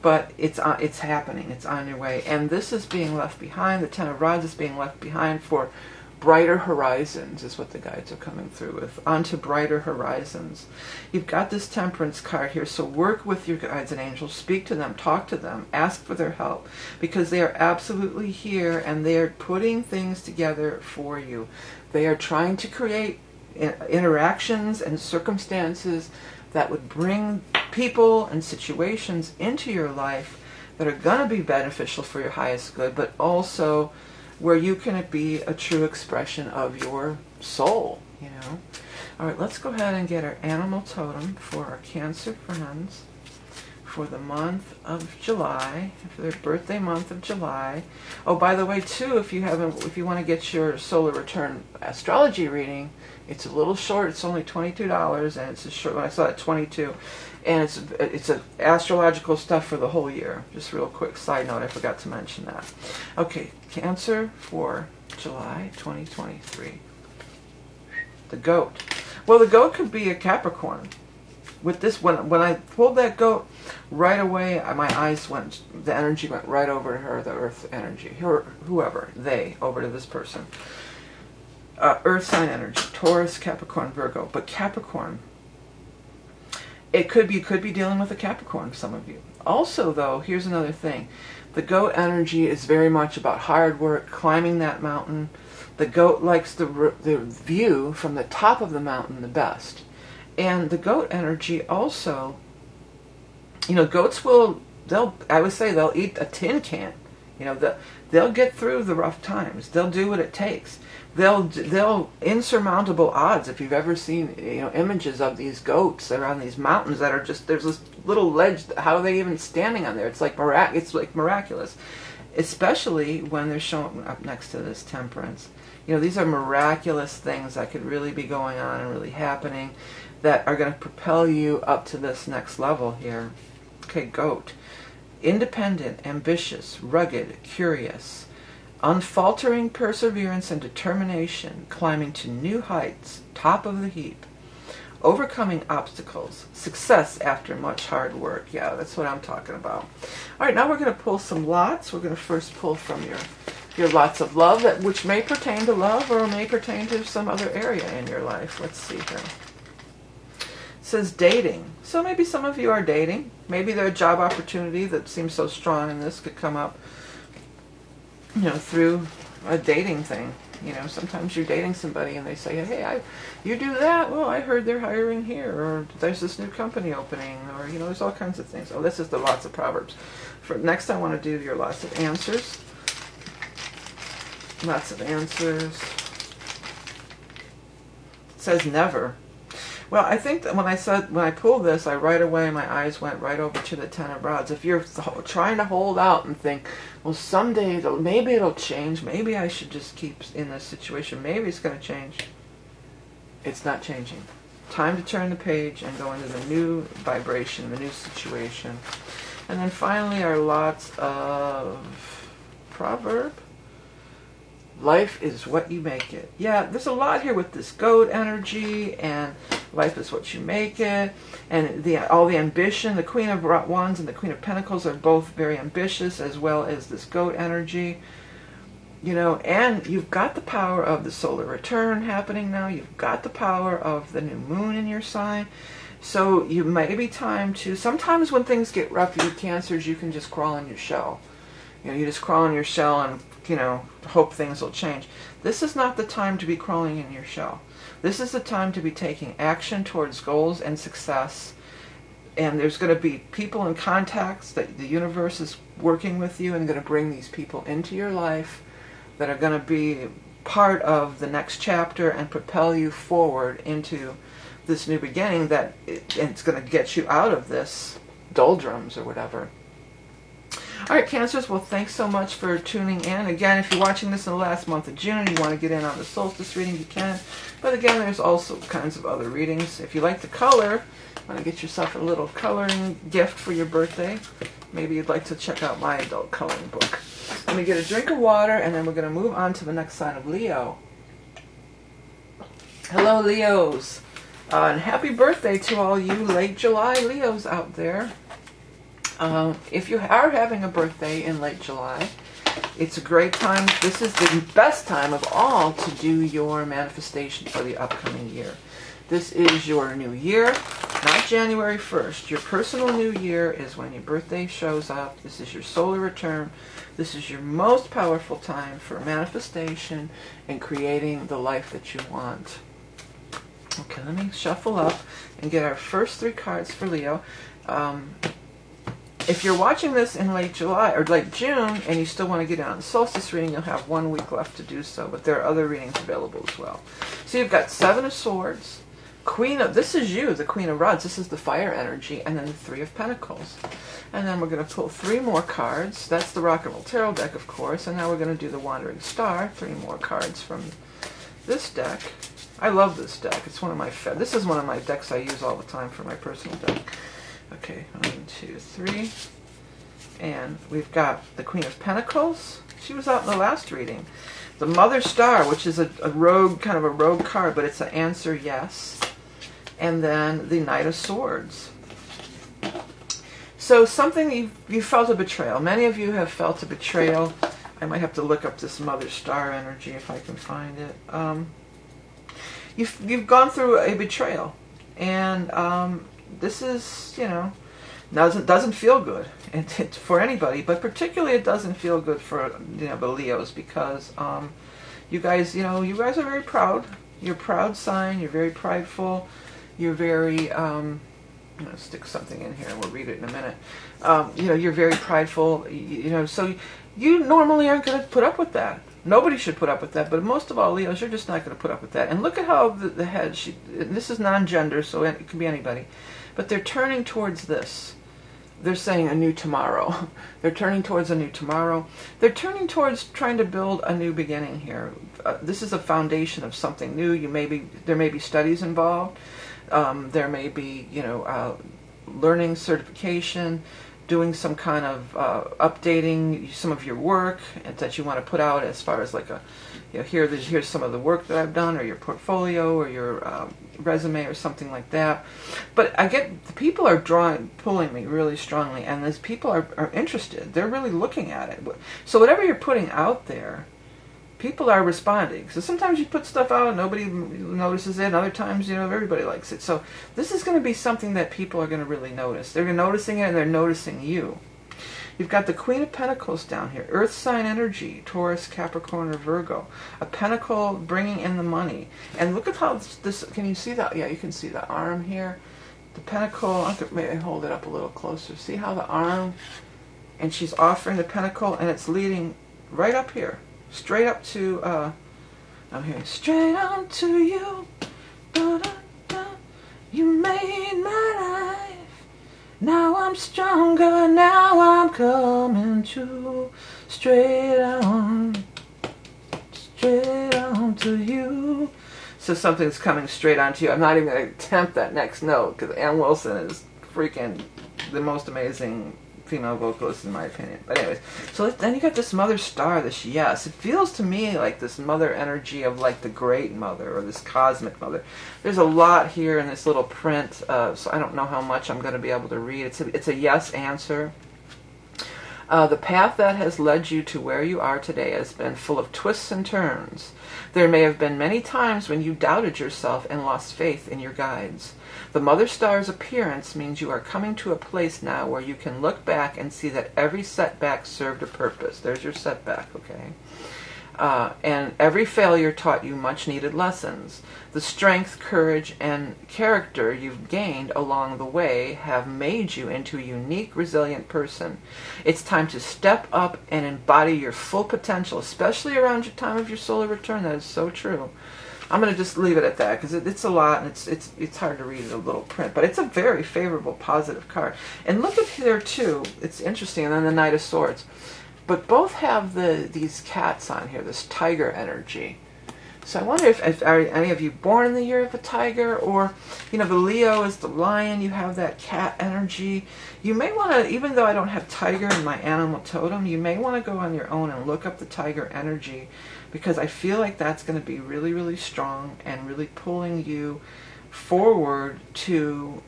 But it's happening. It's on your way. And this is being left behind. The 10 of Rods is being left behind for brighter horizons, is what the guides are coming through with. Onto brighter horizons. You've got this Temperance card here, so work with your guides and angels. Speak to them. Talk to them. Ask for their help. Because they are absolutely here, and they are putting things together for you. They are trying to create interactions and circumstances that would bring people and situations into your life that are going to be beneficial for your highest good, but also where you can be a true expression of your soul, you know. All right, let's go ahead and get our animal totem for our Cancer friends for the month of July, for their birthday month of July. Oh, by the way, too, if you want to get your solar return astrology reading, it's a little short. It's only $22, and it's a short. When I saw it, 22, and it's a astrological stuff for the whole year. Just real quick side note, I forgot to mention that. Okay, Cancer for July 2023. The goat. Well, the goat could be a Capricorn. With this, when I pulled that goat, right away my eyes went, the energy went right over to her, the earth energy, whoever, over to this person. Earth sign energy, Taurus, Capricorn, Virgo. But Capricorn, you could be dealing with a Capricorn, some of you. Also, though, here's another thing. The goat energy is very much about hard work, climbing that mountain. The goat likes the view from the top of the mountain the best. And the goat energy also, goats I would say they'll eat a tin can. They'll get through the rough times. They'll do what it takes. They'll insurmountable odds. If you've ever seen images of these goats that are on these mountains that are just, there's this little ledge. How are they even standing on there? It's like miraculous, especially when they're showing up next to this temperance. These are miraculous things that could really be going on and really happening, that are going to propel you up to this next level here. Okay, goat. Independent, ambitious, rugged, curious, unfaltering perseverance and determination, climbing to new heights, top of the heap, overcoming obstacles, success after much hard work. Yeah, that's what I'm talking about. All right, now we're going to pull some lots. We're going to first pull from your lots of love, which may pertain to love or may pertain to some other area in your life. Let's see here. It says dating. So maybe some of you are dating. Maybe there's a job opportunity that seems so strong, and this could come up, through a dating thing. Sometimes you're dating somebody and they say, hey, you do that? Well, I heard they're hiring here, or there's this new company opening, or, there's all kinds of things. Oh, this is the lots of Proverbs. For next, I want to do your lots of answers. Lots of answers. It says never. Well, I think that when I pulled this, right away my eyes went right over to the Ten of Rods. If you're trying to hold out and think, well, someday maybe it'll change, maybe I should just keep in this situation, maybe it's going to change. It's not changing. Time to turn the page and go into the new vibration, the new situation. And then finally our lots of proverb. Life is what you make it. Yeah, there's a lot here with this goat energy, and life is what you make it, and all the ambition. The Queen of Wands and the Queen of Pentacles are both very ambitious, as well as this goat energy. And you've got the power of the solar return happening now. You've got the power of the new moon in your sign. So you may be time to, sometimes when things get rough, you Cancers, you can just crawl in your shell. You just crawl in your shell and, hope things will change. This is not the time to be crawling in your shell. This is the time to be taking action towards goals and success. And there's going to be people and contacts that the universe is working with you, and going to bring these people into your life that are going to be part of the next chapter and propel you forward into this new beginning, that it's going to get you out of this doldrums or whatever. All right, Cancers, well, thanks so much for tuning in. Again, if you're watching this in the last month of June and you want to get in on the solstice reading, you can. But again, there's also kinds of other readings. If you like to color, want to get yourself a little coloring gift for your birthday, maybe you'd like to check out my adult coloring book. Let me get a drink of water, and then we're going to move on to the next sign of Leo. Hello, Leos. And happy birthday to all you late July Leos out there. If you are having a birthday in late July, it's a great time. This is the best time of all to do your manifestation for the upcoming year. This is your new year, not January 1st. Your personal new year is when your birthday shows up. This is your solar return. This is your most powerful time for manifestation and creating the life that you want. Okay, let me shuffle up and get our first three cards for Leo. If you're watching this in late July or late June and you still want to get on the solstice reading, you'll have 1 week left to do so, but there are other readings available as well. So you've got Seven of Swords, this is you, the Queen of Rods. This is the fire energy, and then the Three of Pentacles. And then we're going to pull 3 more cards. That's the Rock and Roll Tarot deck, of course. And now we're going to do the Wandering Star. 3 more cards from this deck. I love this deck. It's one of my this is one of my decks I use all the time for my personal deck. Okay, 1, 2, 3. And we've got the Queen of Pentacles. She was out in the last reading. The Mother Star, which is a rogue, kind of a rogue card, but it's an answer yes. And then the Knight of Swords. So something you felt a betrayal. Many of you have felt a betrayal. I might have to look up this Mother Star energy if I can find it. You've gone through a betrayal, and this is, you know, doesn't feel good for anybody, but particularly it doesn't feel good for, you know, the Leos, because you guys are very proud. You're a proud sign. You're very prideful. You're very I'm gonna stick something in here and we'll read it in a minute. You know, you're very prideful. You know, so you normally aren't going to put up with that. Nobody should put up with that, but most of all, Leos, you're just not going to put up with that. And look at how the head, and this is non-gender, so it can be anybody, but they're turning towards this. They're saying a new tomorrow. They're turning towards a new tomorrow. They're turning towards trying to build a new beginning here. This is a foundation of something new. There may be studies involved. There may be, you know, learning, certification, doing some kind of updating some of your work that you want to put out, as far as like here's some of the work that I've done, or your portfolio, or your resume, or something like that. But I get the people are pulling me really strongly, and these people are interested. They're really looking at it. So whatever you're putting out there, people are responding. So sometimes you put stuff out and nobody notices it, and other times, you know, everybody likes it. So this is going to be something that people are going to really notice. They're noticing it, and they're noticing you. You've got the Queen of Pentacles down here. Earth sign energy, Taurus, Capricorn, or Virgo. A pentacle bringing in the money. And look at how this, can you see that? Yeah, you can see the arm here. The pentacle, I could maybe hold it up a little closer. See how the arm, and she's offering the pentacle, and it's leading right up here. Straight up to, I'm hearing, straight on to you. Da, da, da. You made my life. Now I'm stronger, now I'm coming to. Straight on to you. So something's coming straight on to you. I'm not even going to attempt that next note, because Ann Wilson is freaking the most amazing female vocalist, in my opinion. But anyways, so then you got this Mother Star, this yes. It feels to me like this mother energy of like the Great Mother, or this cosmic mother. There's a lot here in this little print, so I don't know how much I'm going to be able to read. It's a yes answer. The path that has led you to where you are today has been full of twists and turns. There may have been many times when you doubted yourself and lost faith in your guides. The Mother Star's appearance means you are coming to a place now where you can look back and see that every setback served a purpose. There's your setback, okay? And every failure taught you much needed lessons. The strength, courage, and character you've gained along the way have made you into a unique, resilient person. It's time to step up and embody your full potential, especially around your time of your solar return. That is so true. I'm going to just leave it at that, because it's a lot, and it's hard to read in a little print, but it's a very favorable, positive card. And look at here too. It's interesting. And then the Knight of Swords. But both have these cats on here, this tiger energy. So I wonder if are any of you born in the year of a tiger, or, you know, the Leo is the lion, you have that cat energy. You may want to, even though I don't have tiger in my animal totem, you may want to go on your own and look up the tiger energy, because I feel like that's going to be really, really strong and really pulling you forward to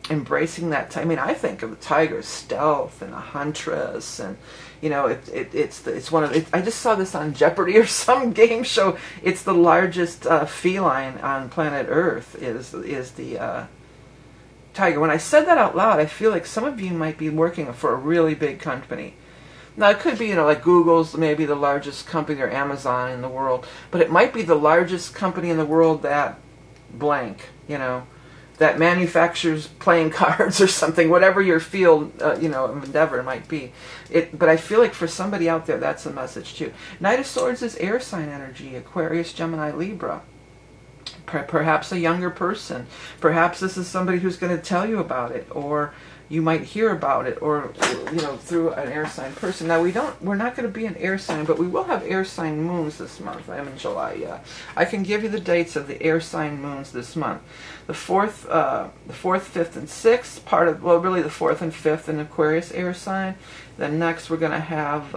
embracing that. I mean, I think of the tiger as stealth and a huntress, and you know, it's one of. I just saw this on Jeopardy or some game show. It's the largest feline on planet Earth. Is the tiger. When I said that out loud, I feel like some of you might be working for a really big company. Now, it could be, you know, like Google's maybe the largest company, or Amazon in the world, but it might be the largest company in the world that blank, you know, that manufactures playing cards or something, whatever your field, you know, of endeavor might be. But I feel like for somebody out there, that's a message too. Knight of Swords is air sign energy, Aquarius, Gemini, Libra. perhaps a younger person. Perhaps this is somebody who's going to tell you about it, or you might hear about it, or through an air sign person. Now we're not going to be an air sign, but we will have air sign moons this month. I'm in July, yeah. I can give you the dates of the air sign moons this month. The 4th, 5th, and 6th, really the 4th and 5th in Aquarius air sign. Then next we're going to have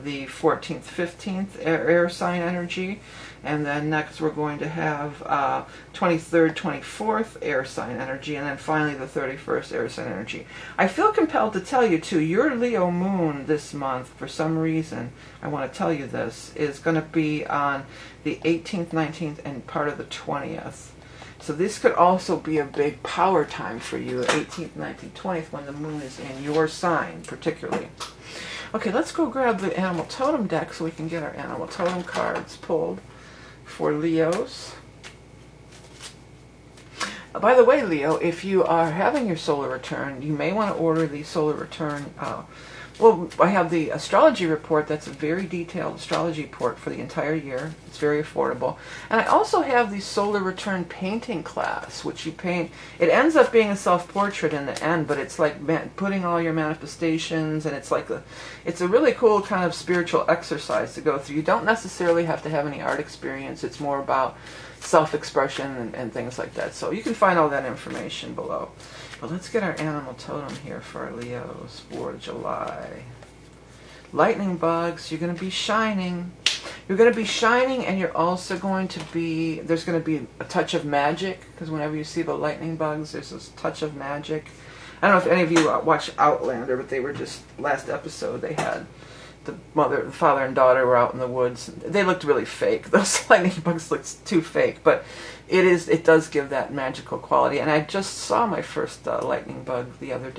the 14th, 15th air sign energy. And then next we're going to have 23rd, 24th air sign energy. And then finally the 31st air sign energy. I feel compelled to tell you too, your Leo moon this month, for some reason, I want to tell you this, is going to be on the 18th, 19th, and part of the 20th. So this could also be a big power time for you, 18th, 19th, 20th, when the moon is in your sign, particularly. Okay, let's go grab the animal totem deck so we can get our animal totem cards pulled for Leos. By the way, Leo, if you are having your solar return, you may want to order the solar return. Well, I have the astrology report. That's a very detailed astrology report for the entire year. It's very affordable. And I also have the solar return painting class, which you paint. It ends up being a self-portrait in the end, but it's like putting all your manifestations, and it's like it's a really cool kind of spiritual exercise to go through. You don't necessarily have to have any art experience. It's more about self-expression and things like that. So you can find all that information below. But let's get our animal totem here for our Leos for July. Lightning bugs, you're going to be shining. You're going to be shining, and you're also going to be, there's going to be a touch of magic, because whenever you see the lightning bugs, there's this touch of magic. I don't know if any of you watch Outlander, but they were just, last episode, they had the father and daughter were out in the woods. They looked really fake. Those lightning bugs looked too fake, but it does give that magical quality. And I just saw my first lightning bug the other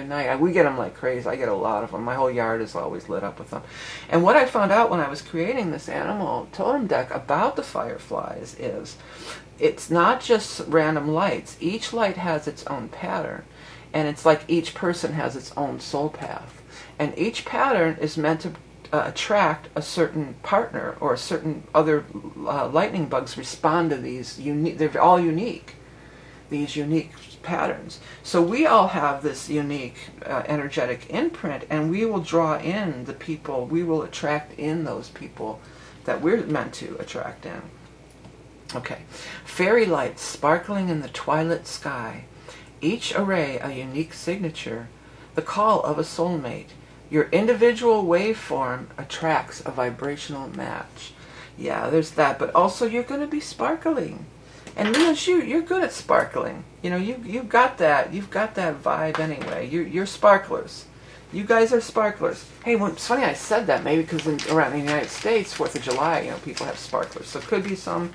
night. We get them like crazy. I get a lot of them. My whole yard is always lit up with them. And what I found out when I was creating this animal totem deck about the fireflies is it's not just random lights. Each light has its own pattern, and it's like each person has its own soul path. And each pattern is meant to attract a certain partner, or a certain other lightning bugs respond to these unique. They're all unique, these unique patterns. So we all have this unique energetic imprint, and we will draw in the people. We will attract in those people that we're meant to attract in. Okay, fairy lights sparkling in the twilight sky, each array a unique signature, the call of a soulmate. Your individual waveform attracts a vibrational match. Yeah, there's that. But also, you're going to be sparkling. And Leos, you're good at sparkling. You've got that. You've got that vibe anyway. You're sparklers. You guys are sparklers. Hey, well, it's funny I said that. Maybe because around the United States, 4th of July, people have sparklers. So it could be some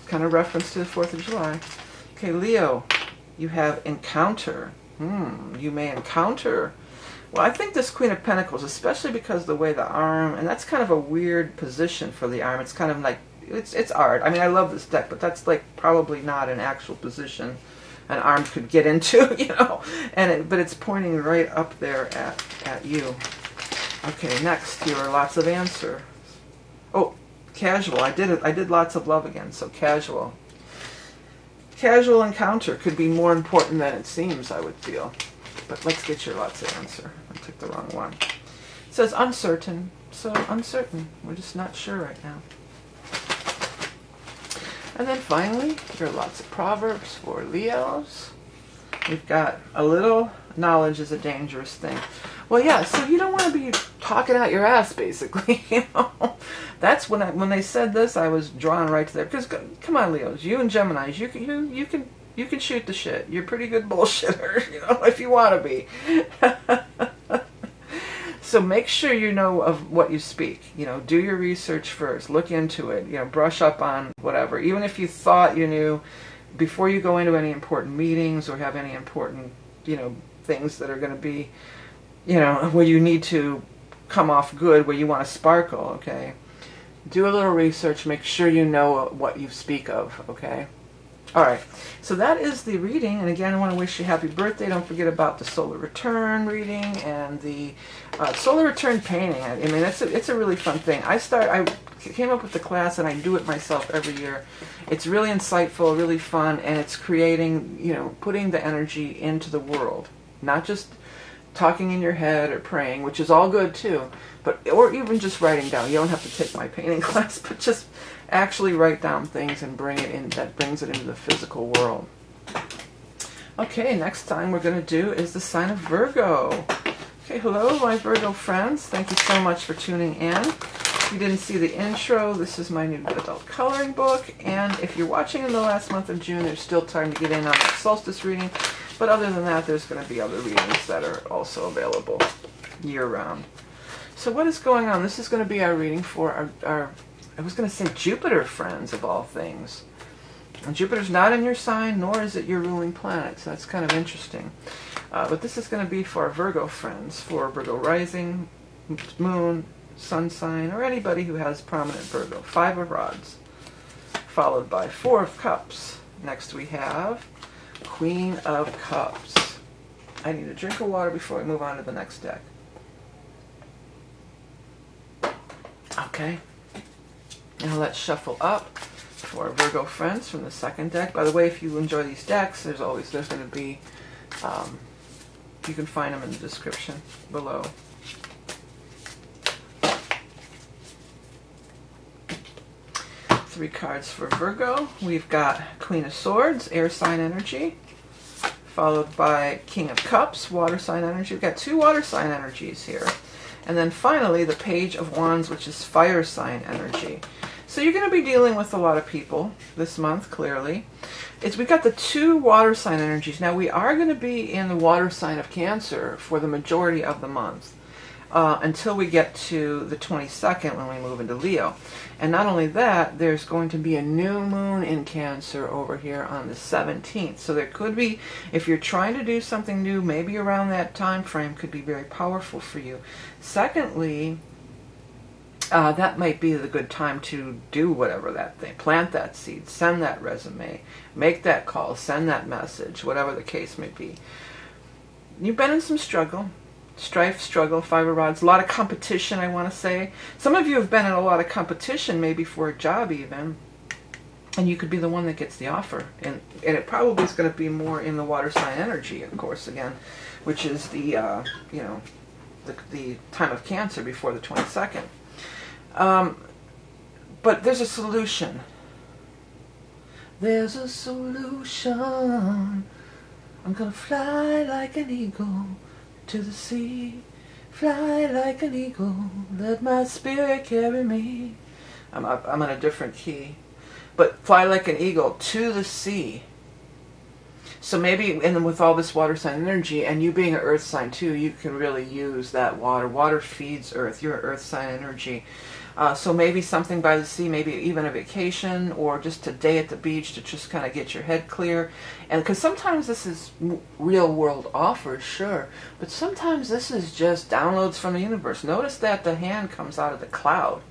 kind of reference to the 4th of July. Okay, Leo, you have encounter. You may encounter. Well, I think this Queen of Pentacles, especially because the way the arm, and that's kind of a weird position for the arm. It's kind of like, it's art. I mean, I love this deck, but that's like probably not an actual position an arm could get into, but it's pointing right up there at you. Okay, next, here are lots of answers. Oh, casual. I did lots of love again, so casual. Casual encounter could be more important than it seems, I would feel. But let's get your lots of answer. I took the wrong one. It says uncertain. So uncertain. We're just not sure right now. And then finally, here are lots of proverbs for Leos. We've got a little knowledge is a dangerous thing. Well, yeah, so you don't want to be talking out your ass, basically. That's when they said this, I was drawn right to there. Because, come on, Leos, you and Geminis, you can shoot the shit. You're pretty good bullshitter, if you want to be. So make sure you know of what you speak. Do your research first. Look into it. Brush up on whatever. Even if you thought you knew, before you go into any important meetings or have any important, things that are going to be, where you need to come off good, where you want to sparkle, okay? Do a little research. Make sure you know what you speak of, okay? All right, so that is the reading. And again, I want to wish you happy birthday. Don't forget about the solar return reading and the solar return painting. I mean, it's a really fun thing. I came up with the class and I do it myself every year. It's really insightful, really fun, and it's creating, you know, putting the energy into the world, not just talking in your head or praying, which is all good too, but or even just writing down. You don't have to take my painting class, but just actually write down things and bring it in. That brings it into the physical world. Okay, next time we're going to do is the sign of Virgo. Okay, hello my Virgo friends. Thank you so much for tuning in. If you didn't see the intro, this is my new adult coloring book, and if you're watching in the last month of June, there's still time to get in on the solstice reading, but other than that, there's going to be other readings that are also available year-round. So what is going on? This is going to be our reading for our I was going to say Jupiter friends, of all things. And Jupiter's not in your sign, nor is it your ruling planet, so that's kind of interesting. But this is going to be for our Virgo friends, for Virgo rising, moon, sun sign, or anybody who has prominent Virgo. 5 of Rods, followed by 4 of Cups. Next we have Queen of Cups. I need a drink of water before we move on to the next deck. Okay. Now let's shuffle up for Virgo friends from the second deck. By the way, if you enjoy these decks, there's going to be, you can find them in the description below. Three cards for Virgo. We've got Queen of Swords, air sign energy, followed by King of Cups, water sign energy. We've got 2 water sign energies here. And then finally, the Page of Wands, which is fire sign energy. So you're going to be dealing with a lot of people this month, clearly. We've got the 2 water sign energies. Now, we are going to be in the water sign of Cancer for the majority of the month, until we get to the 22nd when we move into Leo. And not only that, there's going to be a new moon in Cancer over here on the 17th. So there could be, if you're trying to do something new, maybe around that time frame could be very powerful for you. Secondly, that might be the good time to do whatever that thing. Plant that seed, send that resume, make that call, send that message, whatever the case may be. You've been in some struggle. Strife, struggle, 5 of Rods, a lot of competition, I want to say. Some of you have been in a lot of competition, maybe for a job even, and you could be the one that gets the offer. And it probably is going to be more in the water sign energy, of course, again, which is the, the time of Cancer before the 22nd. But there's a solution. There's a solution. I'm going to fly like an eagle to the sea, fly like an eagle, let my spirit carry me. I'm in a different key, but fly like an eagle to the sea. So maybe, and with all this water sign energy, and you being an earth sign too, you can really use that water. Water feeds earth. You're an earth sign energy. So maybe something by the sea, maybe even a vacation, or just a day at the beach to just kind of get your head clear. And because sometimes this is real world offers, sure, but sometimes this is just downloads from the universe. Notice that the hand comes out of the cloud.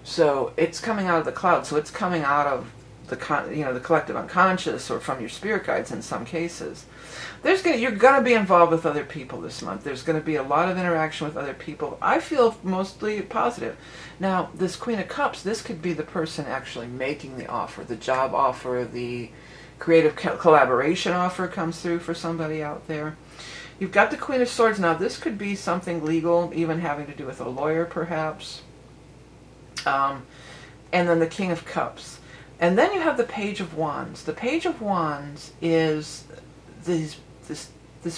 So it's coming out of the cloud. So it's coming out of the the collective unconscious, or from your spirit guides in some cases. You're going to be involved with other people this month. There's going to be a lot of interaction with other people. I feel mostly positive. Now, this Queen of Cups, this could be the person actually making the offer, the job offer, the creative collaboration offer comes through for somebody out there. You've got the Queen of Swords. Now, this could be something legal, even having to do with a lawyer, perhaps. And then the King of Cups. And then you have the Page of Wands. The Page of Wands is this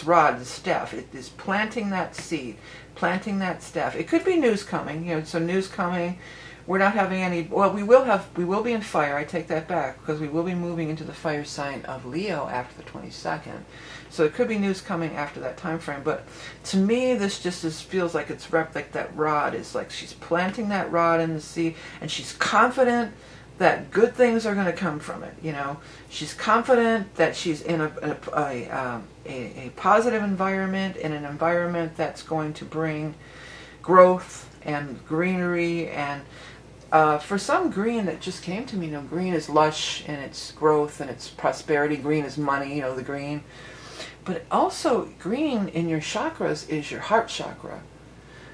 rod, this staff. It is planting that seed, planting that staff. It could be news coming, so news coming. We're not having any, well, we will be in fire. I take that back, because we will be moving into the fire sign of Leo after the 22nd. So it could be news coming after that time frame. But to me, this just feels like it's like that rod is like she's planting that rod in the sea, and she's confident that good things are going to come from it. She's confident that she's in a positive environment, in an environment that's going to bring growth and greenery, and For some, green that just came to me, green is lush and it's growth and it's prosperity. Green is money, the green. But also, green in your chakras is your heart chakra.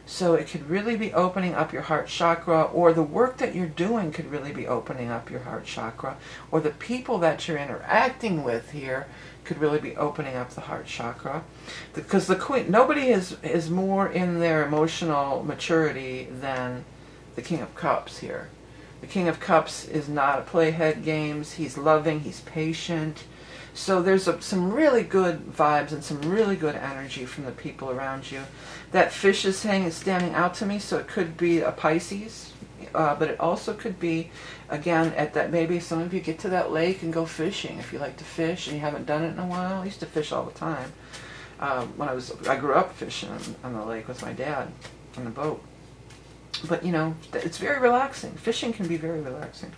So it could really be opening up your heart chakra, or the work that you're doing could really be opening up your heart chakra, or the people that you're interacting with here could really be opening up the heart chakra. Because the Queen, nobody is more in their emotional maturity than the King of Cups here. The King of Cups is not a playhead games. He's loving, he's patient. So there's some really good vibes and some really good energy from the people around you. That fish is standing out to me, so it could be a Pisces, but it also could be, again, at that, maybe some of you get to that lake and go fishing if you like to fish and you haven't done it in a while. I used to fish all the time. I grew up fishing on the lake with my dad on the boat. But, it's very relaxing. Fishing can be very relaxing.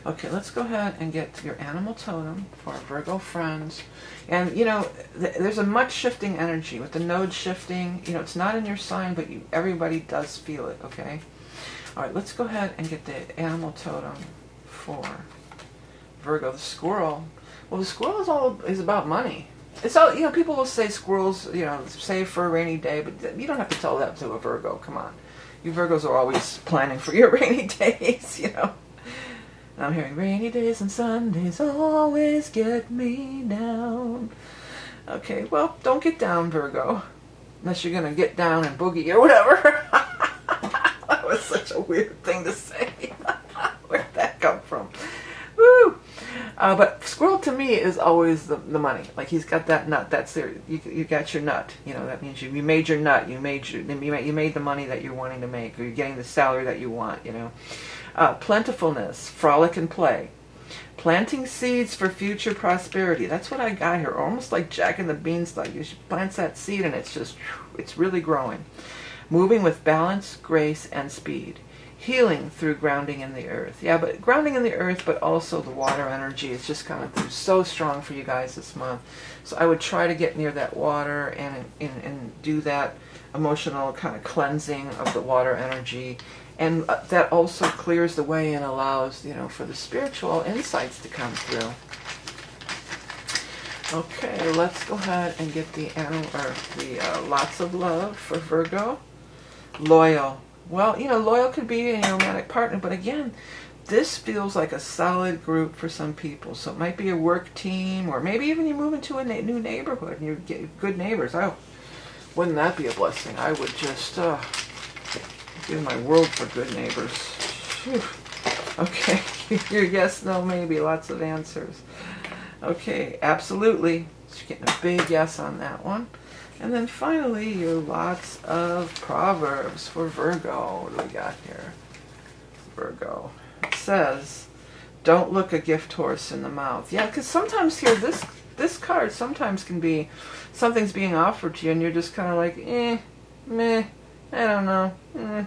Okay, let's go ahead and get your animal totem for our Virgo friends. And, there's a much shifting energy. With the node shifting, it's not in your sign, but everybody does feel it, okay? All right, let's go ahead and get the animal totem for Virgo. The squirrel. Well, the squirrel is about money. It's all, people will say squirrels, save for a rainy day, but you don't have to tell that to a Virgo. Come on. You Virgos are always planning for your rainy days, I'm hearing rainy days and Sundays always get me down. Okay, well, don't get down, Virgo. Unless you're going to get down and boogie or whatever. That was such a weird thing to say. Where'd that come from? Woo! But squirrel to me is always the money. Like, he's got that nut. That's there. You got your nut. That means you made your nut. You made the money that you're wanting to make, or you're getting the salary that you want. Plentifulness, frolic and play, planting seeds for future prosperity. That's what I got here. Almost like Jack and the Beanstalk. You plants that seed and it's really growing. Moving with balance, grace, and speed. Healing through grounding in the earth. Yeah, but grounding in the earth, but also the water energy is just coming through so strong for you guys this month. So I would try to get near that water and do that emotional kind of cleansing of the water energy. And that also clears the way and allows, for the spiritual insights to come through. Okay, let's go ahead and get the lots of love for Virgo. Loyal. Well, loyal could be a romantic partner, but again, this feels like a solid group for some people. So it might be a work team, or maybe even you move into a new neighborhood and you get good neighbors. Oh, wouldn't that be a blessing? I would just give my world for good neighbors. Whew. Okay, your yes, no, maybe, lots of answers. Okay, absolutely. So you're getting a big yes on that one. And then finally, your lots of proverbs for Virgo. What do we got here? Virgo. It says, don't look a gift horse in the mouth. Yeah, because sometimes here, this card sometimes can be, something's being offered to you and you're just kind of like, meh, I don't know.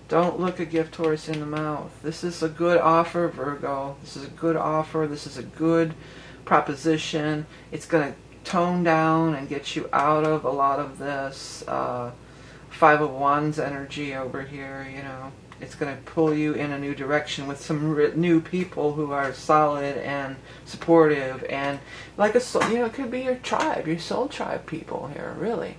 Don't look a gift horse in the mouth. This is a good offer, Virgo. This is a good offer. This is a good proposition. It's going to tone down and get you out of a lot of this Five of Wands energy over here. It's going to pull you in a new direction with some new people who are solid and supportive, and like a soul, it could be your tribe, your soul tribe people here, really.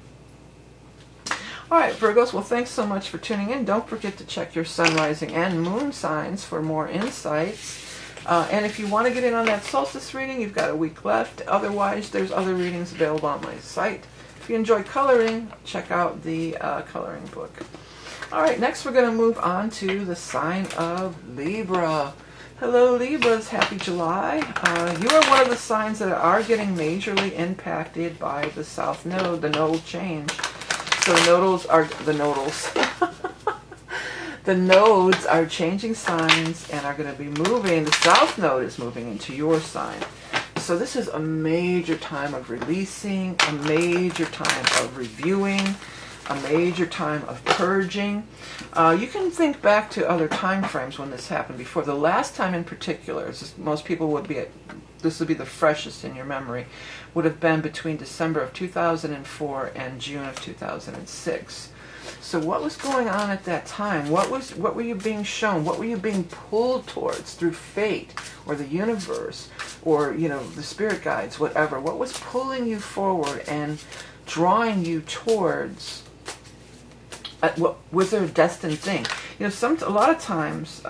All right, Virgos, well, thanks so much for tuning in. Don't forget to check your sun, rising, and moon signs for more insights. And if you want to get in on that solstice reading, you've got a week left. Otherwise, there's other readings available on my site. If you enjoy coloring, check out the coloring book. All right, next we're going to move on to the sign of Libra. Hello, Libras. Happy July. You are one of the signs that are getting majorly impacted by the South Node, the nodal change. So the nodes are changing signs and are going to be moving. The South Node is moving into your sign. So this is a major time of releasing, a major time of reviewing, a major time of purging. You can think back to other time frames when this happened before. The last time in particular, most people would be this would be the freshest in your memory, would have been between December of 2004 and June of 2006. So what was going on at that time? What were you being shown? What were you being pulled towards through fate or the universe or, you know, the spirit guides, whatever? What was pulling you forward and drawing you towards, what was there a destined thing? You know, a lot of times,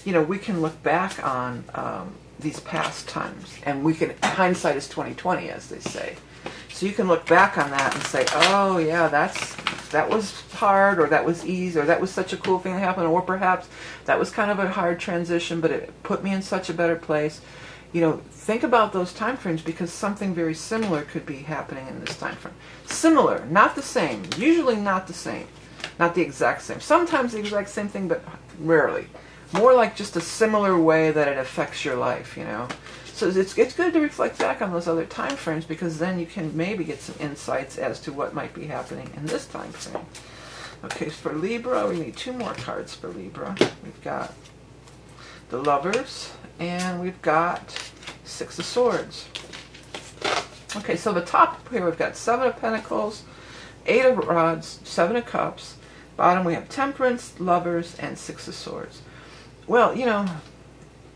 you know, we can look back on these past times, and we can, hindsight is 20/20, as they say. So you can look back on that and say, oh yeah, that was hard, or that was easy, or that was such a cool thing that happened, or perhaps that was kind of a hard transition, but it put me in such a better place. You know, think about those time frames, because something very similar could be happening in this time frame. Similar, not the same. Usually not the same. Not the exact same. Sometimes the exact same thing, but rarely. More like just a similar way that it affects your life, you know. So it's good to reflect back on those other time frames, because then you can maybe get some insights as to what might be happening in this time frame. Okay, for Libra, we need 2 more cards for Libra. We've got the Lovers, and we've got 6 of Swords. Okay, so the top here we've got 7 of Pentacles, 8 of Rods, 7 of Cups. Bottom we have Temperance, Lovers, and 6 of Swords. Well, you know,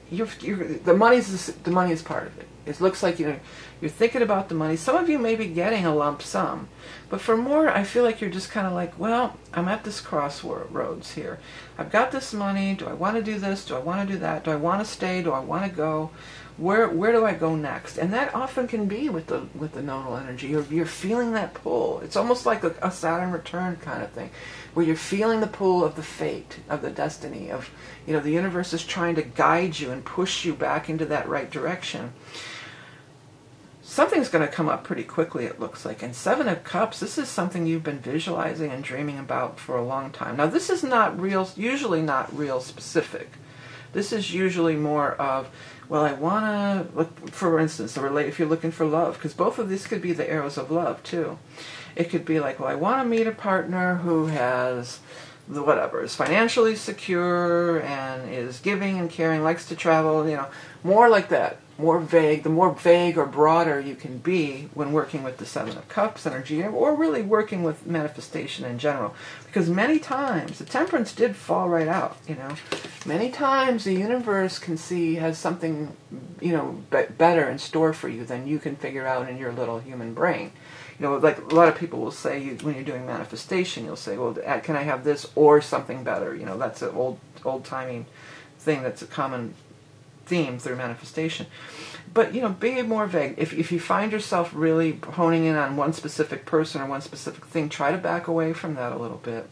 the money is part of it. It looks like, you know, you're thinking about the money. Some of you may be getting a lump sum, but for more, I feel like you're just kind of like, well, I'm at this crossroads here. I've got this money. Do I want to do this? Do I want to do that? Do I want to stay? Do I want to go? Where do I go next? And that often can be with the nodal energy. You're feeling that pull. It's almost like a Saturn return kind of thing, where you're feeling the pull of the fate, of the destiny, of, you know, the universe is trying to guide you and push you back into that right direction. Something's going to come up pretty quickly, it looks like. And 7 of Cups, this is something you've been visualizing and dreaming about for a long time. Now, this is not real, usually not real specific. This is usually more of, well, I want to, look, for instance, if you're looking for love, because both of these could be the arrows of love, too. It could be like, well, I want to meet a partner who has the whatever, is financially secure and is giving and caring, likes to travel, you know, more like that. More vague. The more vague or broader you can be when working with the 7 of Cups energy, or really working with manifestation in general. Because many times, the Temperance did fall right out, you know. Many times the universe has something, you know, better in store for you than you can figure out in your little human brain. You know, like a lot of people will say, when you're doing manifestation, you'll say, well, can I have this or something better? You know, that's an old-timey thing that's a common theme through manifestation. But, you know, be more vague. If you find yourself really honing in on one specific person or one specific thing, try to back away from that a little bit.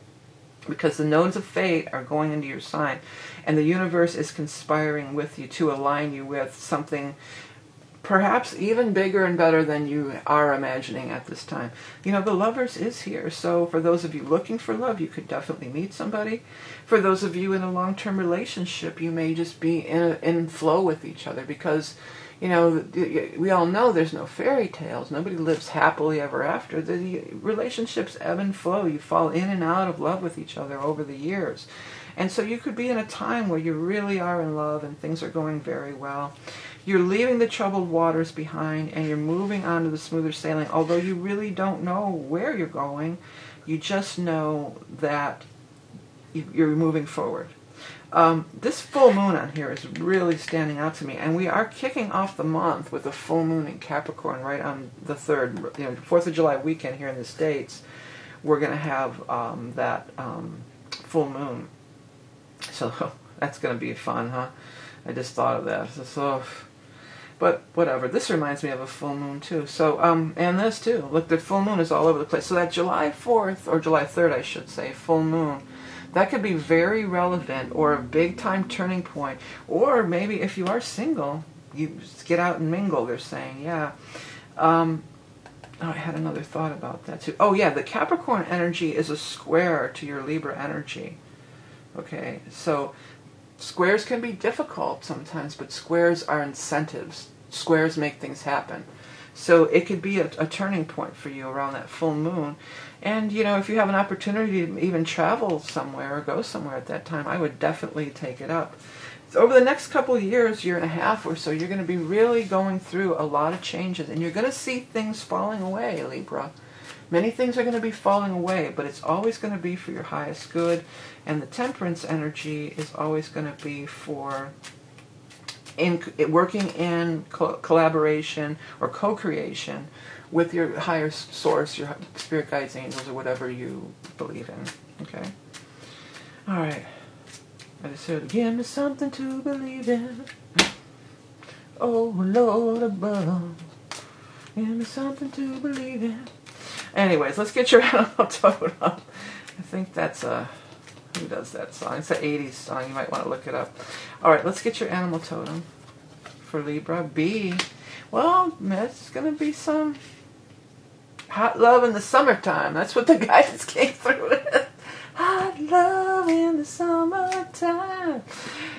Because the nodes of fate are going into your sign, and the universe is conspiring with you to align you with something perhaps even bigger and better than you are imagining at this time. You know, the Lovers is here. So for those of you looking for love, you could definitely meet somebody. For those of you in a long-term relationship, you may just be in flow with each other, because, you know, we all know there's no fairy tales. Nobody lives happily ever after. The relationships ebb and flow. You fall in and out of love with each other over the years. And so you could be in a time where you really are in love and things are going very well. You're leaving the troubled waters behind and you're moving on to the smoother sailing, although you really don't know where you're going. You just know that you're moving forward. This full moon on here is really standing out to me, and we are kicking off the month with a full moon in Capricorn right on the 3rd, you know, 4th of July weekend here in the States. We're going to have that full moon. So that's going to be fun, huh? I just thought of that. So, but whatever. This reminds me of a full moon too. So, and this too. Look, the full moon is all over the place. So that July 4th, or July 3rd, I should say, full moon, that could be very relevant, or a big time turning point. Or maybe if you are single, you just get out and mingle, they're saying, yeah. Oh, I had another thought about that too. Oh yeah, the Capricorn energy is a square to your Libra energy. Okay, so squares can be difficult sometimes, but squares are incentives. Squares make things happen. So it could be a turning point for you around that full moon. And, you know, if you have an opportunity to even travel somewhere or go somewhere at that time, I would definitely take it up. So over the next couple of years, year and a half or so, you're going to be really going through a lot of changes. And you're going to see things falling away, Libra. Many things are going to be falling away, but it's always going to be for your highest good. And the Temperance energy is always going to be for working in collaboration or co-creation with your higher source, your spirit guides, angels, or whatever you believe in. Okay? All right. I just said, give me something to believe in. Oh, Lord above. Give me something to believe in. Anyways, let's get your animal totem. I think that's who does that song? It's an 80s song. You might want to look it up. All right, let's get your animal totem for Libra. B. Well, it's going to be some hot love in the summertime. That's what the guidance came through with. Hot love in the summertime.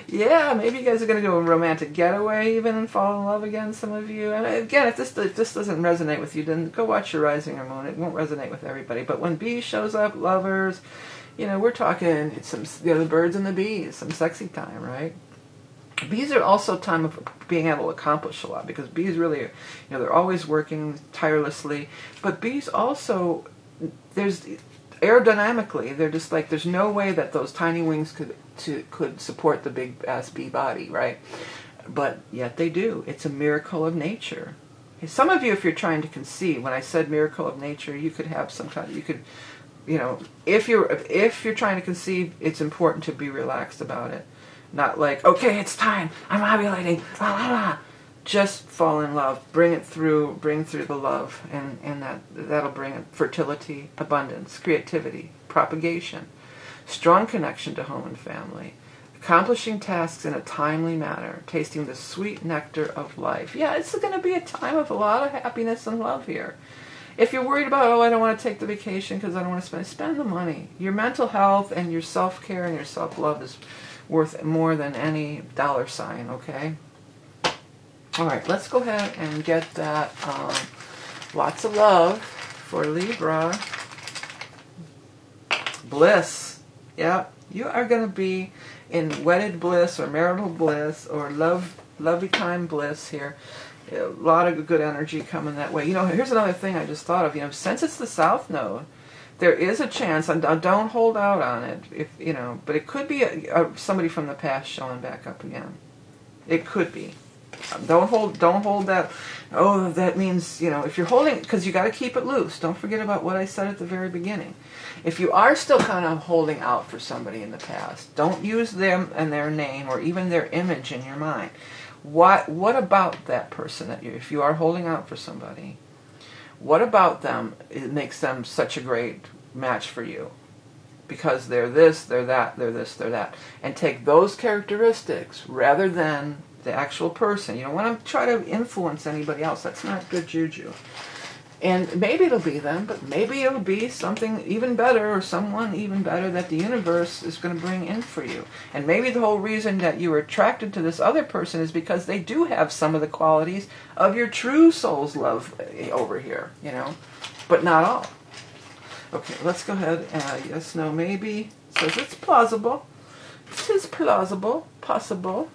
Yeah, maybe you guys are going to do a romantic getaway even and fall in love again, some of you. And again, if this doesn't resonate with you, then go watch your rising or moon. It won't resonate with everybody. But when B shows up, lovers, we're talking the birds and the bees, some sexy time, right? Bees are also a time of being able to accomplish a lot, because bees really, they're always working tirelessly. But bees also, aerodynamically, they're just like, there's no way that those tiny wings could support the big ass bee body, right? But yet they do. It's a miracle of nature. Some of you, if you're trying to conceive, when I said miracle of nature, you could have some kind of, if you're trying to conceive, it's important to be relaxed about it. Not like, okay, it's time, I'm ovulating, blah, blah, blah. Just fall in love, bring through the love, and that'll bring fertility, abundance, creativity, propagation, strong connection to home and family, accomplishing tasks in a timely manner, tasting the sweet nectar of life. Yeah, it's going to be a time of a lot of happiness and love here. If you're worried about, I don't want to take the vacation because I don't want to spend the money. Your mental health and your self-care and your self-love is worth more than any dollar sign, okay? All right, let's go ahead and get that lots of love for Libra. Bliss. Yep, you are going to be in wedded bliss or marital bliss or lovey time bliss here. A lot of good energy coming that way. Here's another thing I just thought of. Since it's the South Node, there is a chance, and don't hold out on it, but it could be somebody from the past showing back up again. It could be. Don't hold that. Oh, that means, if you're holding, because you got to keep it loose. Don't forget about what I said at the very beginning. If you are still kind of holding out for somebody in the past, don't use them and their name or even their image in your mind. What about that person if you are holding out for somebody? What about them makes them such a great match for you? Because they're this, they're that, they're this, they're that. And take those characteristics rather than the actual person. You don't want to try to influence anybody else. That's not good juju. And maybe it'll be them, but maybe it'll be something even better or someone even better that the universe is going to bring in for you. And maybe the whole reason that you were attracted to this other person is because they do have some of the qualities of your true soul's love over here, but not all. Okay, let's go ahead. Yes, no, maybe. It says it's plausible. It is plausible, possible.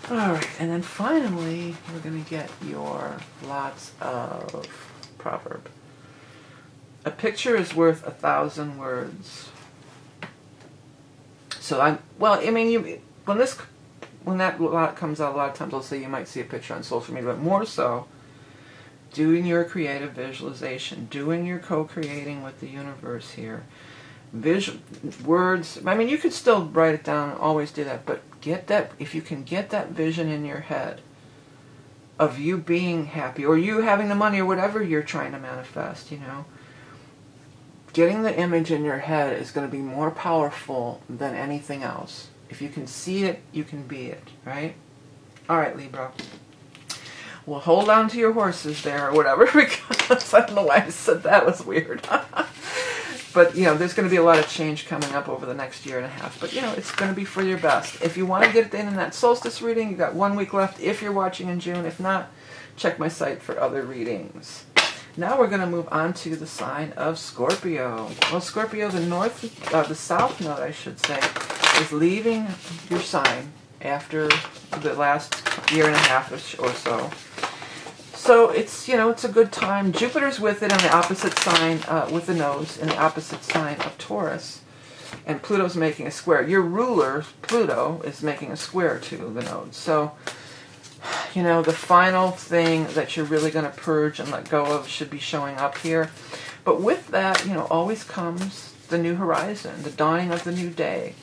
All right, and then finally, we're going to get your lots of proverb. A picture is worth 1,000 words. So when that lot comes out, a lot of times I'll say you might see a picture on social media, but more so, doing your creative visualization, doing your co-creating with the universe here. Words, you could still write it down and always do that, but if you can get that vision in your head of you being happy or you having the money or whatever you're trying to manifest, getting the image in your head is going to be more powerful than anything else. If you can see it, you can be it, right? All right, Libra. Well, hold on to your horses there or whatever, because I don't know why I said that was weird. But, there's going to be a lot of change coming up over the next year and a half. But, it's going to be for your best. If you want to get it in that solstice reading, you've got 1 week left if you're watching in June. If not, check my site for other readings. Now we're going to move on to the sign of Scorpio. Well, Scorpio, the south node, I should say, is leaving your sign after the last year and a half or so. So it's, you know, it's a good time. Jupiter's with it on the opposite sign, with the nose, in the opposite sign of Taurus. And Pluto's making a square. Your ruler, Pluto, is making a square to the nodes. So, you know, the final thing that you're really going to purge and let go of should be showing up here. But with that, you know, always comes the new horizon, the dawning of the new day.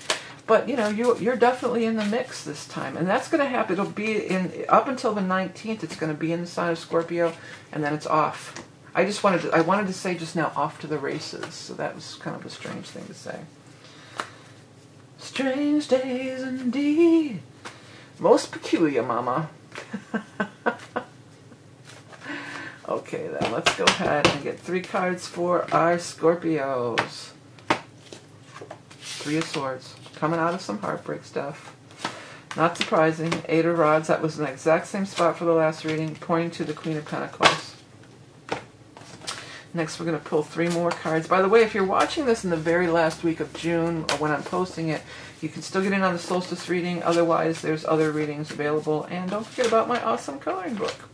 But, you know, you're definitely in the mix this time. And that's going to happen. It'll be up until the 19th, it's going to be in the sign of Scorpio, and then it's off. I wanted to say just now, off to the races. So that was kind of a strange thing to say. Strange days indeed. Most peculiar, mama. Okay, then let's go ahead and get 3 cards for our Scorpios. 3 of Swords. Coming out of some heartbreak stuff. Not surprising. 8 of Rods. That was in the exact same spot for the last reading, pointing to the Queen of Pentacles. Next, we're going to pull 3 more cards. By the way, if you're watching this in the very last week of June, or when I'm posting it, you can still get in on the solstice reading. Otherwise, there's other readings available. And don't forget about my awesome coloring book.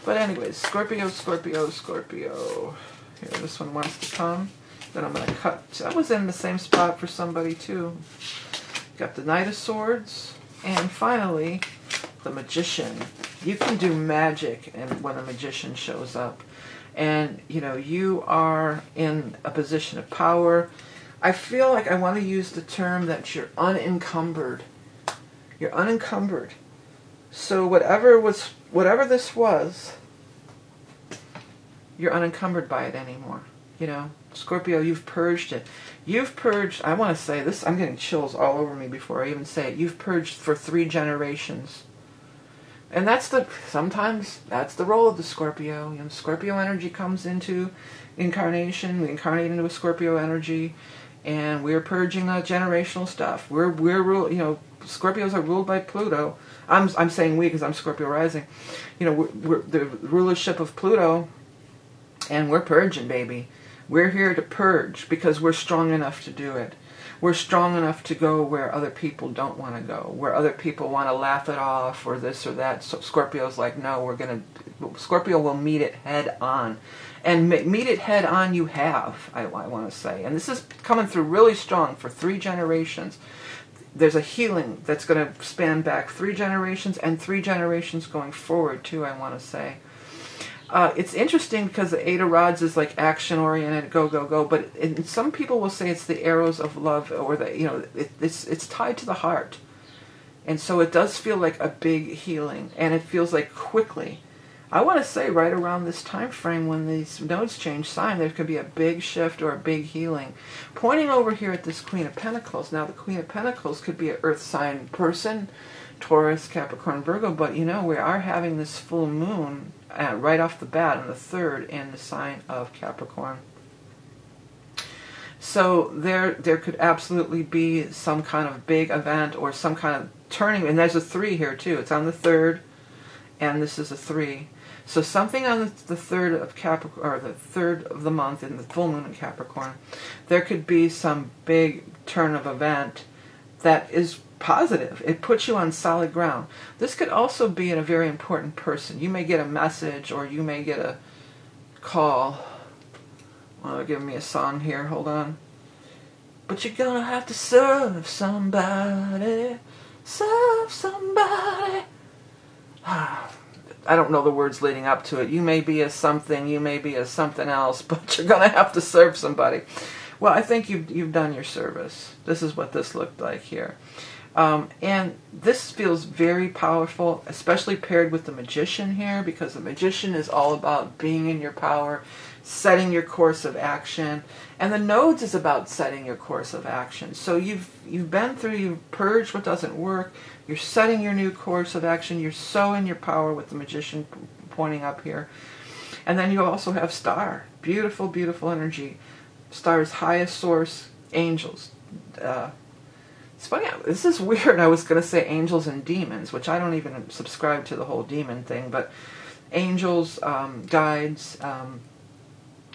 But anyways, Scorpio, Scorpio, Scorpio. Here, this one wants to come. Then I'm going to cut. That was in the same spot for somebody, too. Got the Knight of Swords. And finally, the Magician. You can do magic when a magician shows up. And, you know, you are in a position of power. I feel like I want to use the term that you're unencumbered. You're unencumbered. So whatever this was, you're unencumbered by it anymore. You know, Scorpio, you've purged it. You've purged, I want to say this, I'm getting chills all over me before I even say it. You've purged for 3 generations. And sometimes that's the role of the Scorpio. You know, Scorpio energy comes into incarnation. We incarnate into a Scorpio energy, and we're purging the generational stuff. You know, Scorpios are ruled by Pluto. I'm saying we because I'm Scorpio rising. You know, we're the rulership of Pluto, and we're purging, baby. We're here to purge because we're strong enough to do it. We're strong enough to go where other people don't want to go, where other people want to laugh it off or this or that. So Scorpio's like, no, Scorpio will meet it head on. And meet it head on you have, I want to say. And this is coming through really strong for 3 generations. There's a healing that's going to span back 3 generations and 3 generations going forward too, I want to say. It's interesting because the 8 of Rods is like action-oriented, go, go, go. But some people will say it's the arrows of love, or it's tied to the heart, and so it does feel like a big healing, and it feels like quickly. I want to say right around this time frame when these nodes change sign, there could be a big shift or a big healing. Pointing over here at this Queen of Pentacles. Now, the Queen of Pentacles could be an Earth sign person, Taurus, Capricorn, Virgo, but you know, we are having this full moon right off the bat on the 3rd in the sign of Capricorn. So there could absolutely be some kind of big event or some kind of turning, and there's a 3 here too. It's on the 3rd, and this is a 3. So something on the 3rd of Capricorn, or the 3rd of the month in the full moon in Capricorn, there could be some big turn of event that is positive. It puts you on solid ground. This could also be in a very important person. You may get a message, or you may get a call. Well, give me a song here. Hold on. But you're gonna have to serve somebody. Serve somebody. I don't know the words leading up to it. You may be a something, you may be a something else, but you're gonna have to serve somebody. Well, I think you've done your service. This is what this looked like here. And this feels very powerful, especially paired with the Magician here, because the Magician is all about being in your power, setting your course of action, and the nodes is about setting your course of action. So you've purged what doesn't work, you're setting your new course of action, you're so in your power with the Magician pointing up here. And then you also have Star. Beautiful, beautiful energy. Star's highest source, angels. It's funny, this is weird. I was going to say angels and demons, which I don't even subscribe to the whole demon thing, but angels, guides,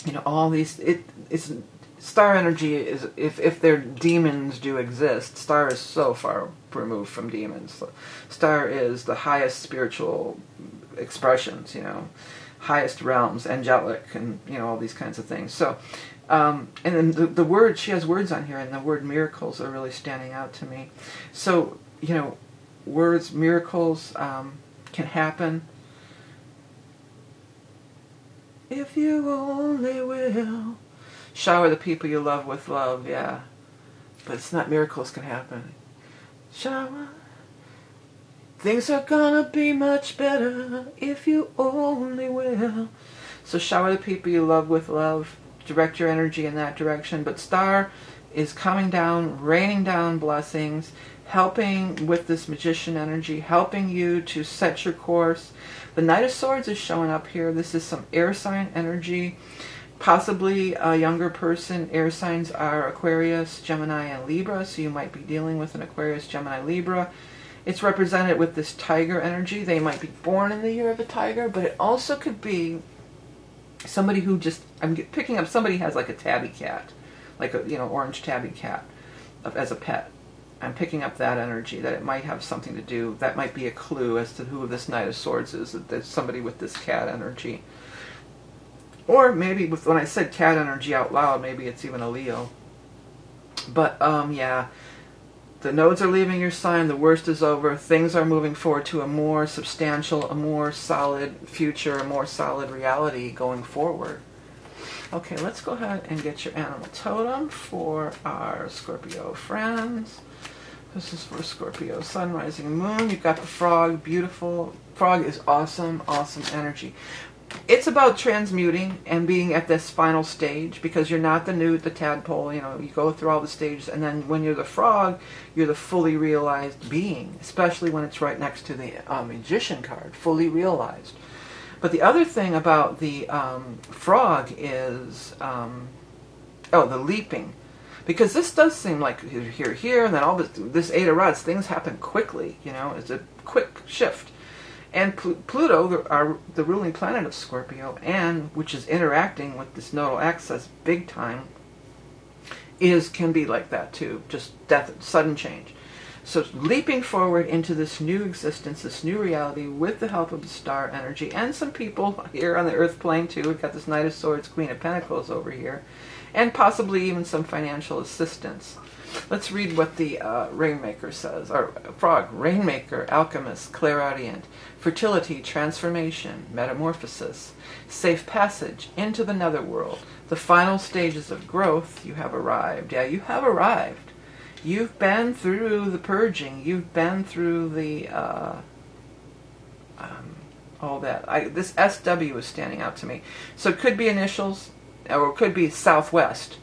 you know, all these, it's Star energy is, if their demons do exist, Star is so far removed from demons. Star is the highest spiritual expressions, you know, highest realms, angelic, and all these kinds of things. So, and then the word, she has words on here, and the word miracles are really standing out to me. So, words, miracles can happen if you only will. Shower the people you love with love, yeah. But it's not miracles can happen. Shower. Things are gonna be much better if you only will. So shower the people you love with love. Direct your energy in that direction. But star is coming down, raining down blessings, helping with this magician energy, helping you to set your course. The Knight of Swords is showing up here. This is some air sign energy. Possibly a younger person. Air signs are Aquarius, Gemini, and Libra. So you might be dealing with an Aquarius, Gemini, Libra. It's represented with this tiger energy. They might be born in the year of the tiger, but it also could be somebody who just, I'm picking up somebody has like a tabby cat, like a orange tabby cat as a pet. I'm picking up that energy, that it might have something to do, that might be a clue as to who this Knight of Swords is, that there's somebody with this cat energy. Or maybe when I said cat energy out loud, maybe it's even a Leo. But yeah, the nodes are leaving your sign, the worst is over, things are moving forward to a more substantial, a more solid future, a more solid reality going forward. Okay, let's go ahead and get your animal totem for our Scorpio friends. This is for Scorpio, sun, rising, moon. You've got the frog, beautiful. Frog is awesome, awesome energy. It's about transmuting and being at this final stage, because you're not the newt, the tadpole, you go through all the stages, and then when you're the frog, you're the fully realized being, especially when it's right next to the magician card, fully realized. But the other thing about the frog is, the leaping. Because this does seem like here, and then all this Eight of Rods, things happen quickly, it's a quick shift. And Pluto, the ruling planet of Scorpio, and which is interacting with this nodal axis big time, can be like that too, just death, sudden change. So leaping forward into this new existence, this new reality, with the help of the star energy, and some people here on the earth plane too. We've got this Knight of Swords, Queen of Pentacles over here, and possibly even some financial assistance. Let's read what the Rainmaker says. Or Frog, Rainmaker, Alchemist, Clairaudient, Fertility, Transformation, Metamorphosis, Safe Passage into the Netherworld, the final stages of growth. You have arrived. Yeah, you have arrived. You've been through the purging. You've been through the all that. This SW is standing out to me. So it could be initials, or it could be Southwest.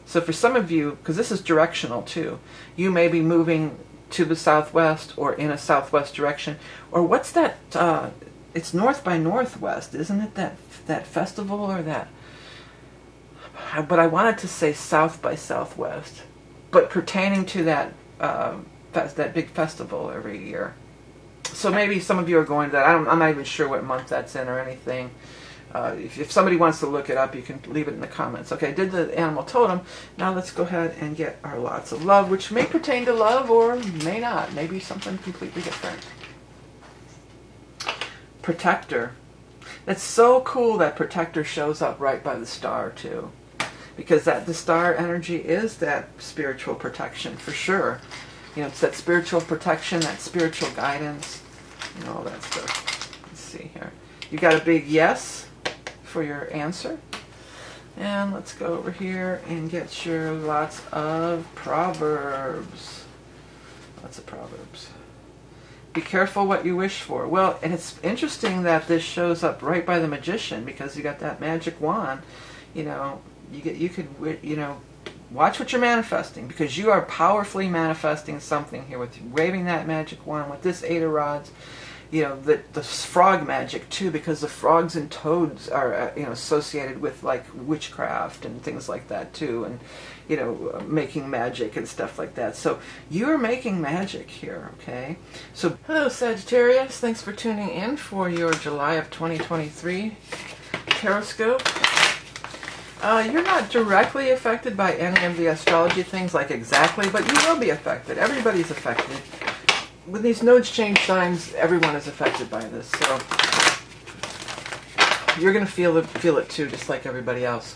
So for some of you, because this is directional too, you may be moving to the southwest or in a southwest direction. Or what's that? It's North by Northwest, isn't it? That festival or that? But I wanted to say South by Southwest, but pertaining to that that big festival every year. So maybe some of you are going to that. I'm not even sure what month that's in or anything. If somebody wants to look it up, you can leave it in the comments. Okay, I did the animal totem. Now let's go ahead and get our lots of love, which may pertain to love or may not. Maybe something completely different. Protector. It's so cool that Protector shows up right by the star too, because the star energy is that spiritual protection for sure. It's that spiritual protection, that spiritual guidance, all that stuff. Let's see here. You got a big yes for your answer. And let's go over here and get your lots of Proverbs. Lots of Proverbs. Be careful what you wish for. Well, and it's interesting that this shows up right by the Magician, because you got that magic wand. You could watch what you're manifesting, because you are powerfully manifesting something here with waving that magic wand with this Eight of Rods. The frog magic too, because the frogs and toads are associated with like witchcraft and things like that too, and making magic and stuff like that. So you're making magic here, okay? So hello Sagittarius, thanks for tuning in for your July of 2023 Horoscope. You're not directly affected by any of the astrology things, like exactly, but you will be affected. Everybody's affected. When these nodes change signs, everyone is affected by this. So you're going to feel it too, just like everybody else.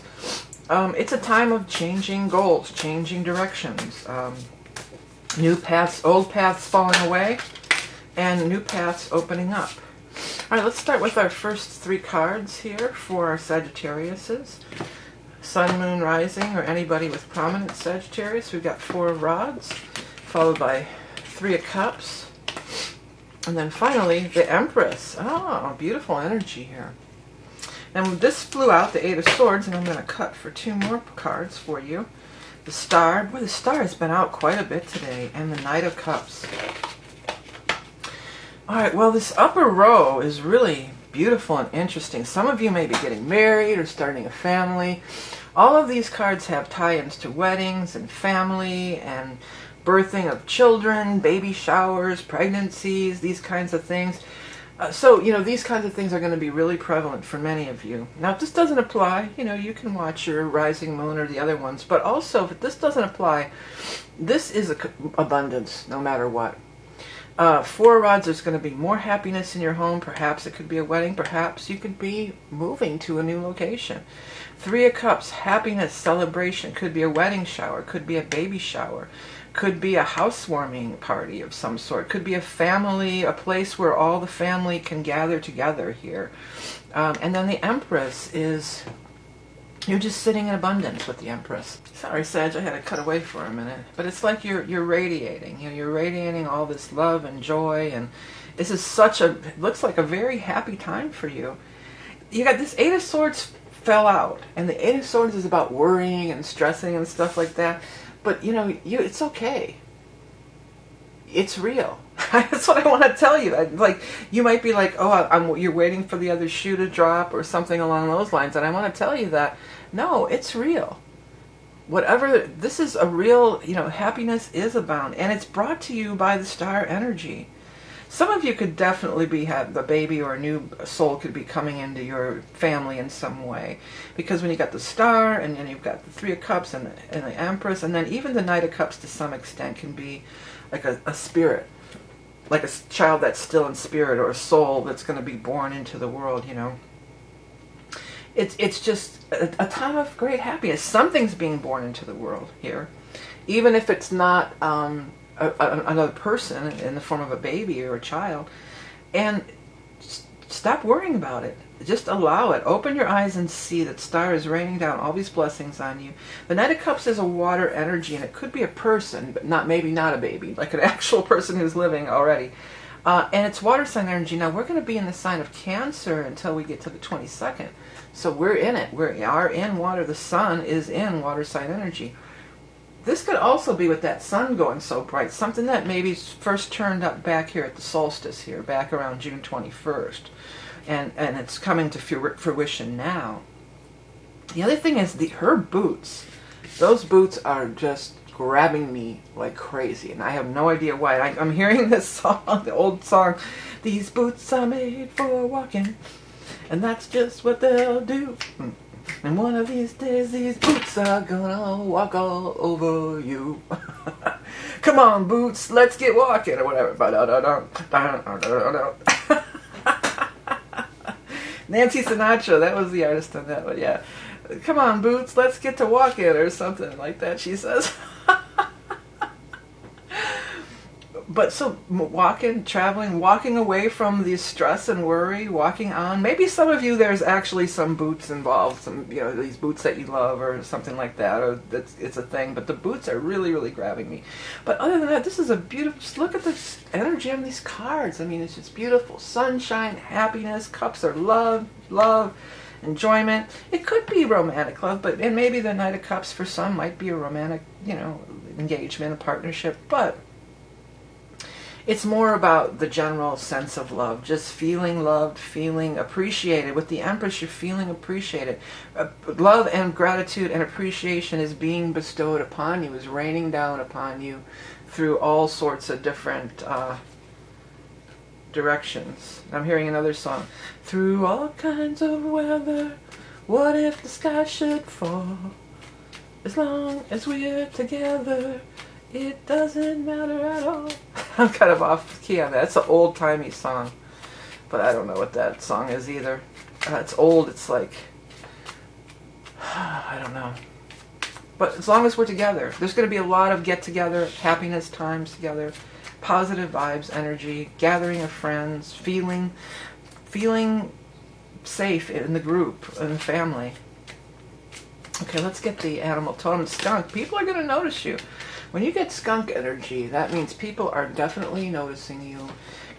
It's a time of changing goals, changing directions, new paths, old paths falling away, and new paths opening up. All right, let's start with our first 3 cards here for our Sagittariuses. Sun, Moon, Rising, or anybody with prominent Sagittarius. We've got 4 of Rods, followed by 3 of Cups. And then finally, the Empress. Oh, beautiful energy here. And this flew out, the 8 of Swords, and I'm going to cut for 2 more cards for you. The Star. Boy, the Star has been out quite a bit today. And the Knight of Cups. Alright, well, this upper row is really beautiful and interesting. Some of you may be getting married or starting a family. All of these cards have tie-ins to weddings and family and birthing of children, baby showers, pregnancies, these kinds of things. So, these kinds of things are going to be really prevalent for many of you. Now, if this doesn't apply, you can watch your rising moon or the other ones. But also, if this doesn't apply, this is abundance no matter what. 4 Rods, there's going to be more happiness in your home. Perhaps it could be a wedding. Perhaps you could be moving to a new location. 3 of Cups, happiness, celebration. Could be a wedding shower. Could be a baby shower. Could be a housewarming party of some sort. Could be a family, a place where all the family can gather together here. And then the Empress is, you're just sitting in abundance with the Empress. Sorry, Sag, I had to cut away for a minute. But it's like you're radiating. You're radiating all this love and joy. And this is it looks like a very happy time for you. You got this 8 of Swords fell out. And the 8 of Swords is about worrying and stressing and stuff like that. But, it's okay. It's real. That's what I want to tell you. You might be like, oh, you're waiting for the other shoe to drop or something along those lines. And I want to tell you that, no, it's real. This is a real, happiness is abound. And it's brought to you by the star energy. Some of you could definitely have the baby or a new soul could be coming into your family in some way. Because when you got the Star, and then you've got the 3 of Cups and the Empress, and then even the Knight of Cups to some extent can be like a spirit. Like a child that's still in spirit, or a soul that's going to be born into the world, It's just a time of great happiness. Something's being born into the world here. Even if it's not another person in the form of a baby or a child. And stop worrying about it. Just allow it. Open your eyes and see that Star is raining down all these blessings on you. The Knight of Cups is a water energy, and it could be a person, but maybe not a baby, like an actual person who's living already. And it's water sign energy. Now, we're going to be in the sign of Cancer until we get to the 22nd. So we're in it. We are in water. The sun is in water sign energy. This could also be with that sun going so bright, something that maybe first turned up back here at the solstice here, back around June 21st. And it's coming to fruition now. The other thing is her boots. Those boots are just grabbing me like crazy, and I have no idea why. I'm hearing this song, the old song, these boots are made for walking, and that's just what they'll do. And one of these days, these boots are gonna walk all over you. Come on, boots, let's get walking, or whatever. Nancy Sinatra, that was the artist on that one, yeah. Come on, boots, let's get to walking, or something like that, she says. But so walking, traveling, walking away from the stress and worry, walking on. Maybe some of you, there's actually some boots involved, some these boots that you love or something like that, or it's a thing. But the boots are really, really grabbing me. But other than that, this is a beautiful. Just look at the energy on these cards. I mean, it's just beautiful. Sunshine, happiness. Cups are love, enjoyment. It could be romantic love, and maybe the Knight of Cups for some might be a romantic, engagement, a partnership, but. It's more about the general sense of love, just feeling loved, feeling appreciated. With the Empress, you're feeling appreciated. Love and gratitude and appreciation is being bestowed upon you, is raining down upon you through all sorts of different directions. I'm hearing another song. Through all kinds of weather, what if the sky should fall? As long as we're together, it doesn't matter at all. I'm kind of off key on that. It's an old-timey song. But I don't know what that song is either. it's old. It's like, I don't know. But as long as we're together, there's going to be a lot of get-together, happiness times together, positive vibes, energy, gathering of friends, feeling safe in the group, in the family. Okay, let's get the animal totem. Skunk. People are going to notice you. When you get skunk energy, that means people are definitely noticing you.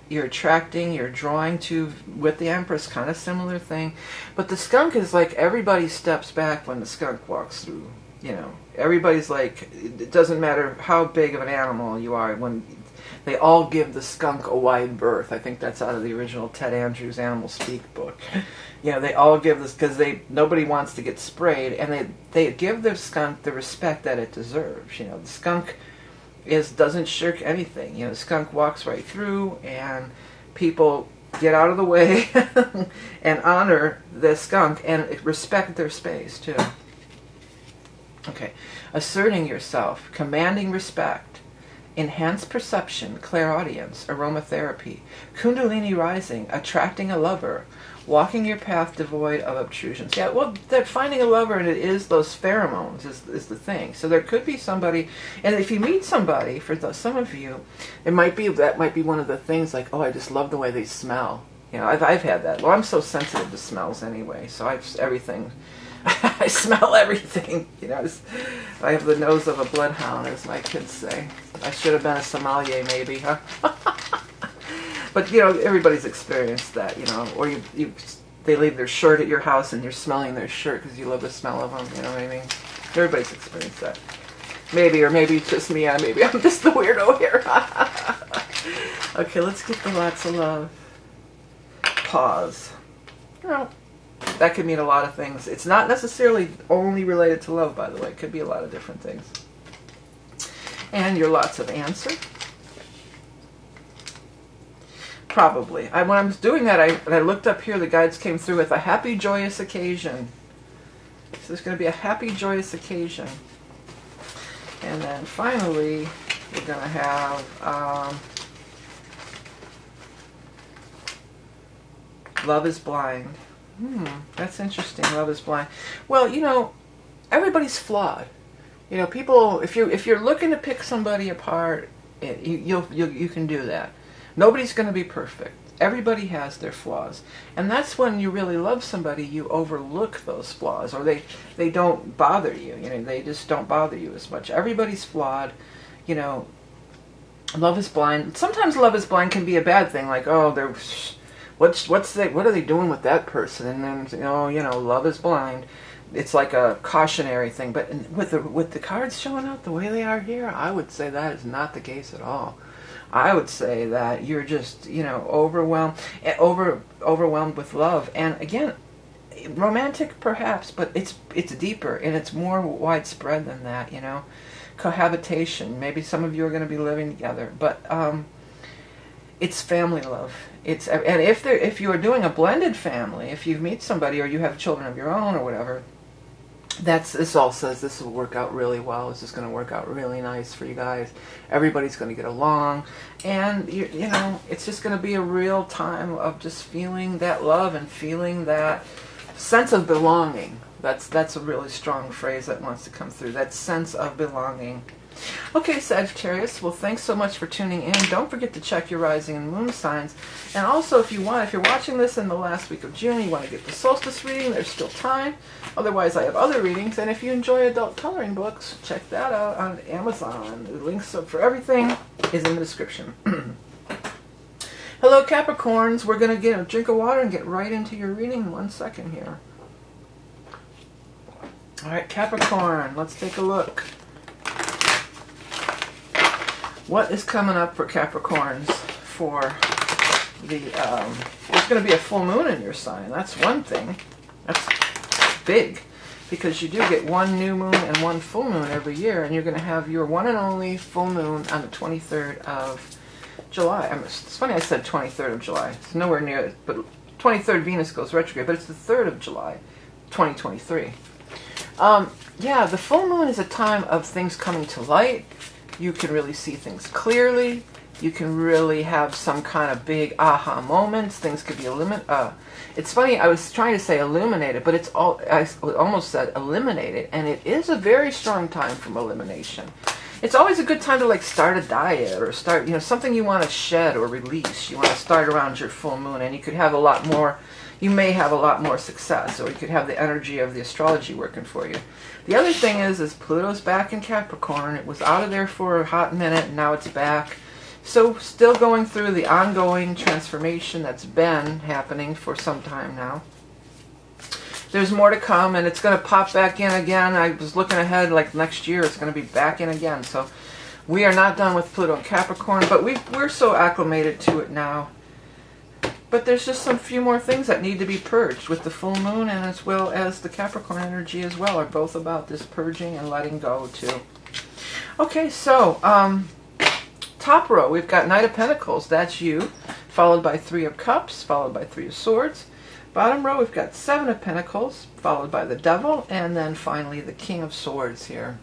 You're attracting, you're drawing to, with the Empress, kind of similar thing. But the skunk is like everybody steps back when the skunk walks through. You know, everybody's like, it doesn't matter how big of an animal you are, when they all give the skunk a wide berth. I think that's out of the original Ted Andrews Animal Speak book. You know, they all give this, because nobody wants to get sprayed, and they give the skunk the respect that it deserves. You know, the skunk doesn't shirk anything. You know, the skunk walks right through, and people get out of the way and honor the skunk and respect their space too. Okay, asserting yourself, commanding respect, enhanced perception, clairaudience, aromatherapy, kundalini rising, attracting a lover, walking your path devoid of obtrusions. Yeah, well, they're finding a lover, and it is those pheromones is the thing. So there could be somebody, and if you meet somebody, some of you, that might be one of the things, like, oh, I just love the way they smell. You know, I've had that. Well, I'm so sensitive to smells anyway, so everything. I smell everything. You know, I have the nose of a bloodhound, as my kids say. I should have been a sommelier, maybe, huh? But, you know, everybody's experienced that, you know. Or they leave their shirt at your house and you're smelling their shirt because you love the smell of them, you know what I mean? Everybody's experienced that. Maybe, or maybe it's just me. Maybe I'm just the weirdo here. Okay, let's get the lots of love. Pause. Well, that could mean a lot of things. It's not necessarily only related to love, by the way. It could be a lot of different things. And your lots of answer. Probably. When I was doing that, I looked up here, the guides came through with a happy, joyous occasion. So there's going to be a happy, joyous occasion. And then finally, we're going to have love is blind. That's interesting. Love is blind. Well, you know, everybody's flawed. You know, people. If you're looking to pick somebody apart, you can do that. Nobody's going to be perfect. Everybody has their flaws, and that's when you really love somebody. You overlook those flaws, or they don't bother you. You know, they just don't bother you as much. Everybody's flawed. You know, love is blind. Sometimes love is blind can be a bad thing. Like, oh, they're. What are they doing with that person? And then, you know, love is blind. It's like a cautionary thing. But with the cards showing out the way they are here, I would say that is not the case at all. I would say that you're just, you know, overwhelmed with love. And again, romantic perhaps, but it's deeper and it's more widespread than that. You know, cohabitation. Maybe some of you are going to be living together, but it's family love. And if you are doing a blended family, if you meet somebody or you have children of your own or whatever, this all says this will work out really well. This is going to work out really nice for you guys. Everybody's going to get along, and you know, it's just going to be a real time of just feeling that love and feeling that sense of belonging. That's a really strong phrase that wants to come through. That sense of belonging. Okay, Sagittarius, well, thanks so much for tuning in. Don't forget to check your rising and moon signs. And also, if you're watching this in the last week of June, you want to get the solstice reading, there's still time. Otherwise, I have other readings. And if you enjoy adult coloring books, check that out on Amazon. The links for everything is in the description. Hello, Capricorns. We're going to get a drink of water and get right into your reading in 1 second here. All right, Capricorn, let's take a look. What is coming up for Capricorns for the, there's going to be a full moon in your sign. That's one thing. That's big, because you do get one new moon and one full moon every year, and you're going to have your one and only full moon on the 23rd of July. It's funny I said 23rd of July. It's nowhere near it, but 23rd Venus goes retrograde, but it's the 3rd of July, 2023. Yeah, the full moon is a time of things coming to light. You can really see things clearly. You can really have some kind of big aha moments. Things could be it's funny, I was trying to say illuminated, but I almost said eliminated, and it is a very strong time from elimination. It's always a good time to like start a diet or start, something you want to shed or release. You want to start around your full moon, and you could have a lot more, you may have a lot more success, or you could have the energy of the astrology working for you. The other thing is Pluto's back in Capricorn. It was out of there for a hot minute, and now it's back. So still going through the ongoing transformation that's been happening for some time now. There's more to come, and it's going to pop back in again. I was looking ahead, like next year it's going to be back in again. So we are not done with Pluto and Capricorn, but we're so acclimated to it now. But there's just some few more things that need to be purged with the full moon, and as well as the Capricorn energy as well, are both about this purging and letting go too. Okay, so top row, we've got Knight of Pentacles, that's you, followed by Three of Cups, followed by Three of Swords. Bottom row, we've got Seven of Pentacles, followed by the Devil, and then finally the King of Swords here.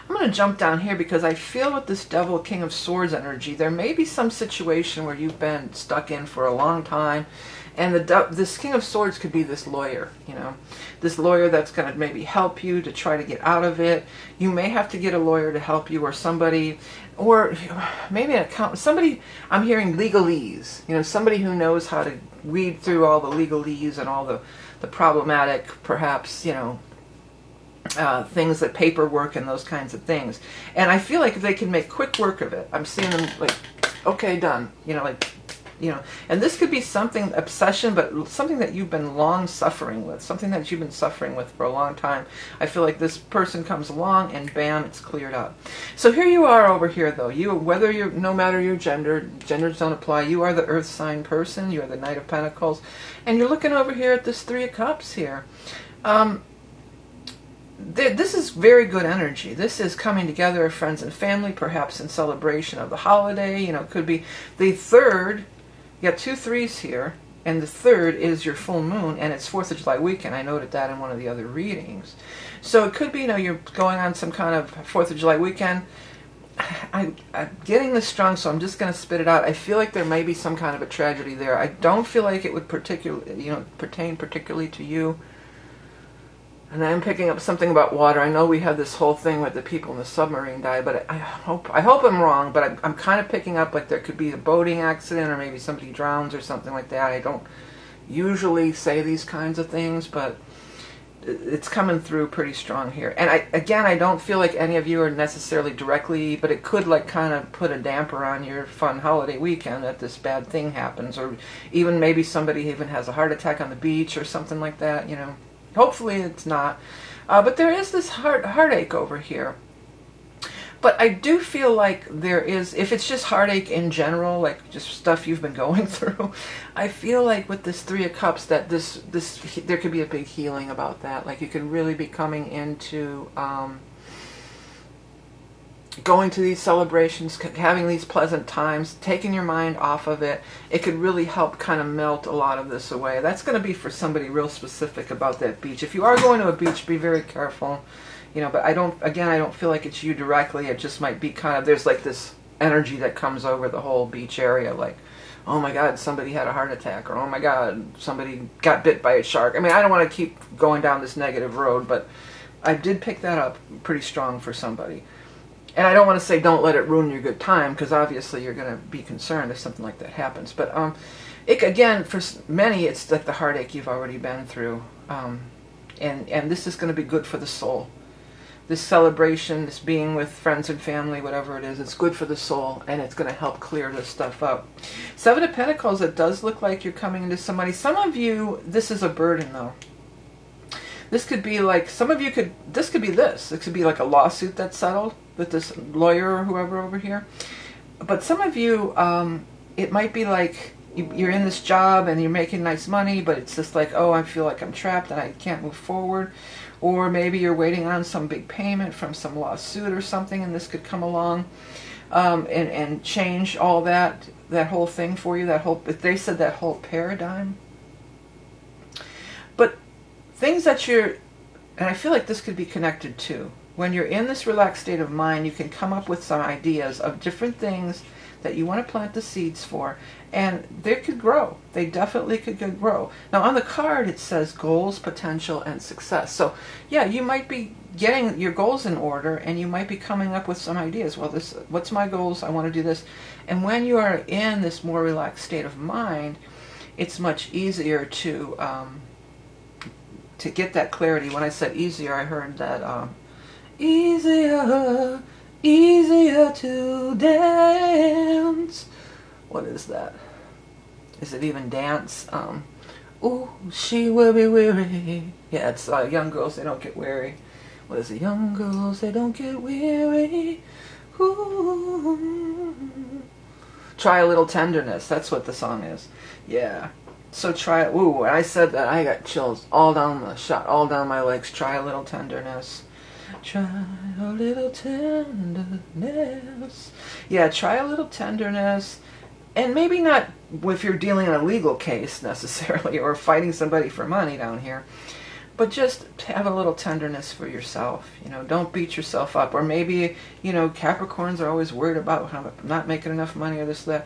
I'm going to jump down here because I feel with this Devil, King of Swords energy, there may be some situation where you've been stuck in for a long time, and this King of Swords could be this lawyer, this lawyer that's going to maybe help you to try to get out of it. You may have to get a lawyer to help you, or somebody, or maybe an accountant, somebody, I'm hearing legalese, somebody who knows how to weed through all the legalese and all the problematic, perhaps, things that paperwork and those kinds of things. And I feel like if they can make quick work of it, I'm seeing them like, okay, done, and this could be something, obsession, but something that you've been long suffering with, something that you've been suffering with for a long time. I feel like this person comes along and bam, it's cleared up. So here you are over here though, no matter your genders don't apply, you are the earth sign person, you are the Knight of Pentacles, and you're looking over here at this Three of Cups here. This is very good energy. This is coming together of friends and family, perhaps in celebration of the holiday. It could be the third. You got 2 threes here, and the third is your full moon, and it's 4th of July weekend. I noted that in one of the other readings. So it could be, you're going on some kind of 4th of July weekend. I'm getting this strong, so I'm just going to spit it out. I feel like there may be some kind of a tragedy there. I don't feel like it would pertain particularly to you. And I'm picking up something about water. I know we had this whole thing with the people in the submarine died, but I hope I'm wrong, but I'm kind of picking up like there could be a boating accident, or maybe somebody drowns or something like that. I don't usually say these kinds of things, but it's coming through pretty strong here. And I don't feel like any of you are necessarily directly, but it could like kind of put a damper on your fun holiday weekend that this bad thing happens, or even maybe somebody even has a heart attack on the beach or something like that, Hopefully it's not. But there is this heartache over here. But I do feel like there is, if it's just heartache in general, like just stuff you've been going through, I feel like with this Three of Cups that there could be a big healing about that. Like you could really be coming into going to these celebrations, having these pleasant times, taking your mind off of it. It could really help kind of melt a lot of this away. That's going to be for somebody real specific about that beach. If you are going to a beach, be very careful. But I don't feel like it's you directly. It just might be kind of, there's like this energy that comes over the whole beach area, like, oh my God, somebody had a heart attack, or oh my God, somebody got bit by a shark. I mean, I don't want to keep going down this negative road, but I did pick that up pretty strong for somebody. And I don't want to say don't let it ruin your good time, because obviously you're going to be concerned if something like that happens. But again, for many, it's like the heartache you've already been through. And this is going to be good for the soul. This celebration, this being with friends and family, whatever it is, it's good for the soul, and it's going to help clear this stuff up. 7 of Pentacles, it does look like you're coming into somebody. Some of you, this is a burden though. This could be like, this could be this. It could be like a lawsuit that's settled with this lawyer or whoever over here. But some of you, it might be like you're in this job and you're making nice money, but it's just like, oh, I feel like I'm trapped and I can't move forward. Or maybe you're waiting on some big payment from some lawsuit or something, and this could come along and change all that whole thing for you. They said that whole paradigm. But things that and I feel like this could be connected too. when you're in this relaxed state of mind, you can come up with some ideas of different things that you want to plant the seeds for, and they could grow. They definitely could grow. Now on the card it says goals, potential, and success. So yeah, you might be getting your goals in order, and you might be coming up with some ideas. Well, what's my goals? I want to do this. And when you are in this more relaxed state of mind, it's much easier to get that clarity. When I said easier, I heard that easier, easier to dance. What is that? Is it even dance? Ooh, she will be weary. Yeah, it's young girls, they don't get weary. What is it? Young girls, they don't get weary. Ooh. Try a little tenderness. That's what the song is. Yeah. So try it. Ooh, when I said that, I got chills all down my legs. Try a little tenderness. Try a little tenderness. Yeah, try a little tenderness. And maybe not if you're dealing in a legal case necessarily, or fighting somebody for money down here, but just have a little tenderness for yourself. You know, don't beat yourself up. Or maybe, you know, Capricorns are always worried about how I'm not making enough money or this, that.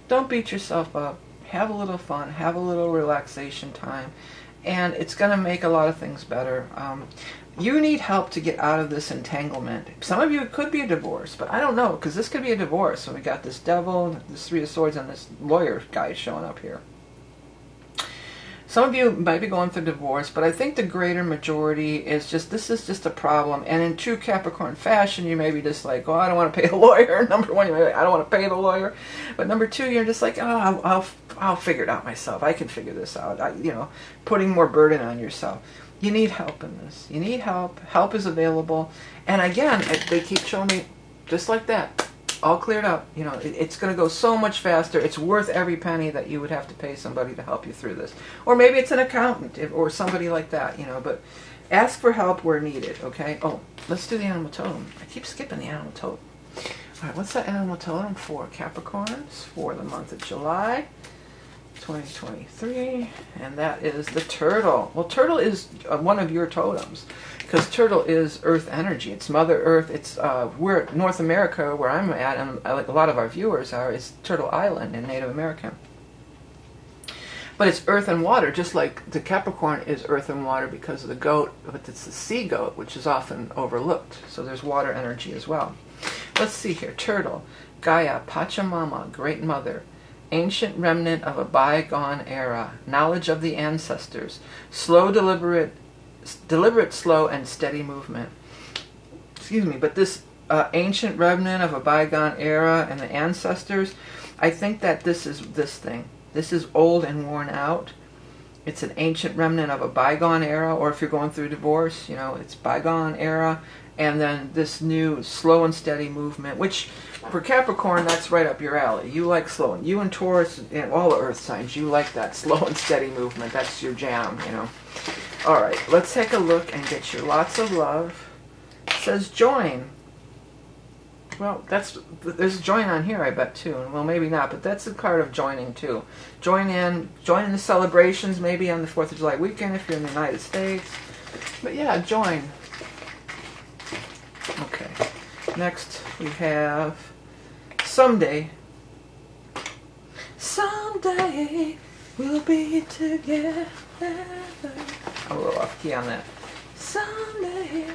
Don't beat yourself up. Have a little fun. Have a little relaxation time. And it's going to make a lot of things better. You need help to get out of this entanglement. Some of you, it could be a divorce, but I don't know, because this could be a divorce. So we got this devil, this Three of Swords, and this lawyer guy showing up here. Some of you might be going through divorce, but I think the greater majority is just, this is just a problem. And in true Capricorn fashion, you may be just like, oh, I don't want to pay a lawyer. Number one, you may be like, I don't want to pay the lawyer. But number two, you're just like, oh, I'll figure it out myself. I can figure this out. You know, putting more burden on yourself. You need help in this. You need help. Help is available. And again, they keep showing me just like that. All cleared up. You know, it's going to go so much faster. It's worth every penny that you would have to pay somebody to help you through this. Or maybe it's an accountant or somebody like that, you know. But ask for help where needed, okay? Oh, let's do the animal totem. I keep skipping the animal totem. All right, what's that animal totem for Capricorns for the month of July 2023? And that is the turtle. Well, turtle is one of your totems, because turtle is earth energy. It's Mother Earth. It's we're North America, where I'm at, and like a lot of our viewers are, is Turtle Island in Native American. But it's earth and water, just like the Capricorn is earth and water because of the goat, but it's the sea goat, which is often overlooked. So there's water energy as well. Let's see here. Turtle, Gaia, Pachamama, Great Mother, ancient remnant of a bygone era, knowledge of the ancestors, slow, deliberate, slow and steady movement. Excuse me, but this ancient remnant of a bygone era and the ancestors, I think that this is this thing. This is old and worn out. It's an ancient remnant of a bygone era, or if you're going through divorce, you know, it's bygone era, and then this new slow and steady movement, which for Capricorn, that's right up your alley. You like slow. You and Taurus and all the earth signs, you like that slow and steady movement. That's your jam, you know. All right, let's take a look and get you lots of love. It says join. Well, there's join on here, I bet, too. Well, maybe not, but that's a card of joining, too. Join in the celebrations, maybe on the 4th of July weekend if you're in the United States. But yeah, join. Okay. Next, we have someday. Someday we'll be together. I'm a little off key on that. Someday.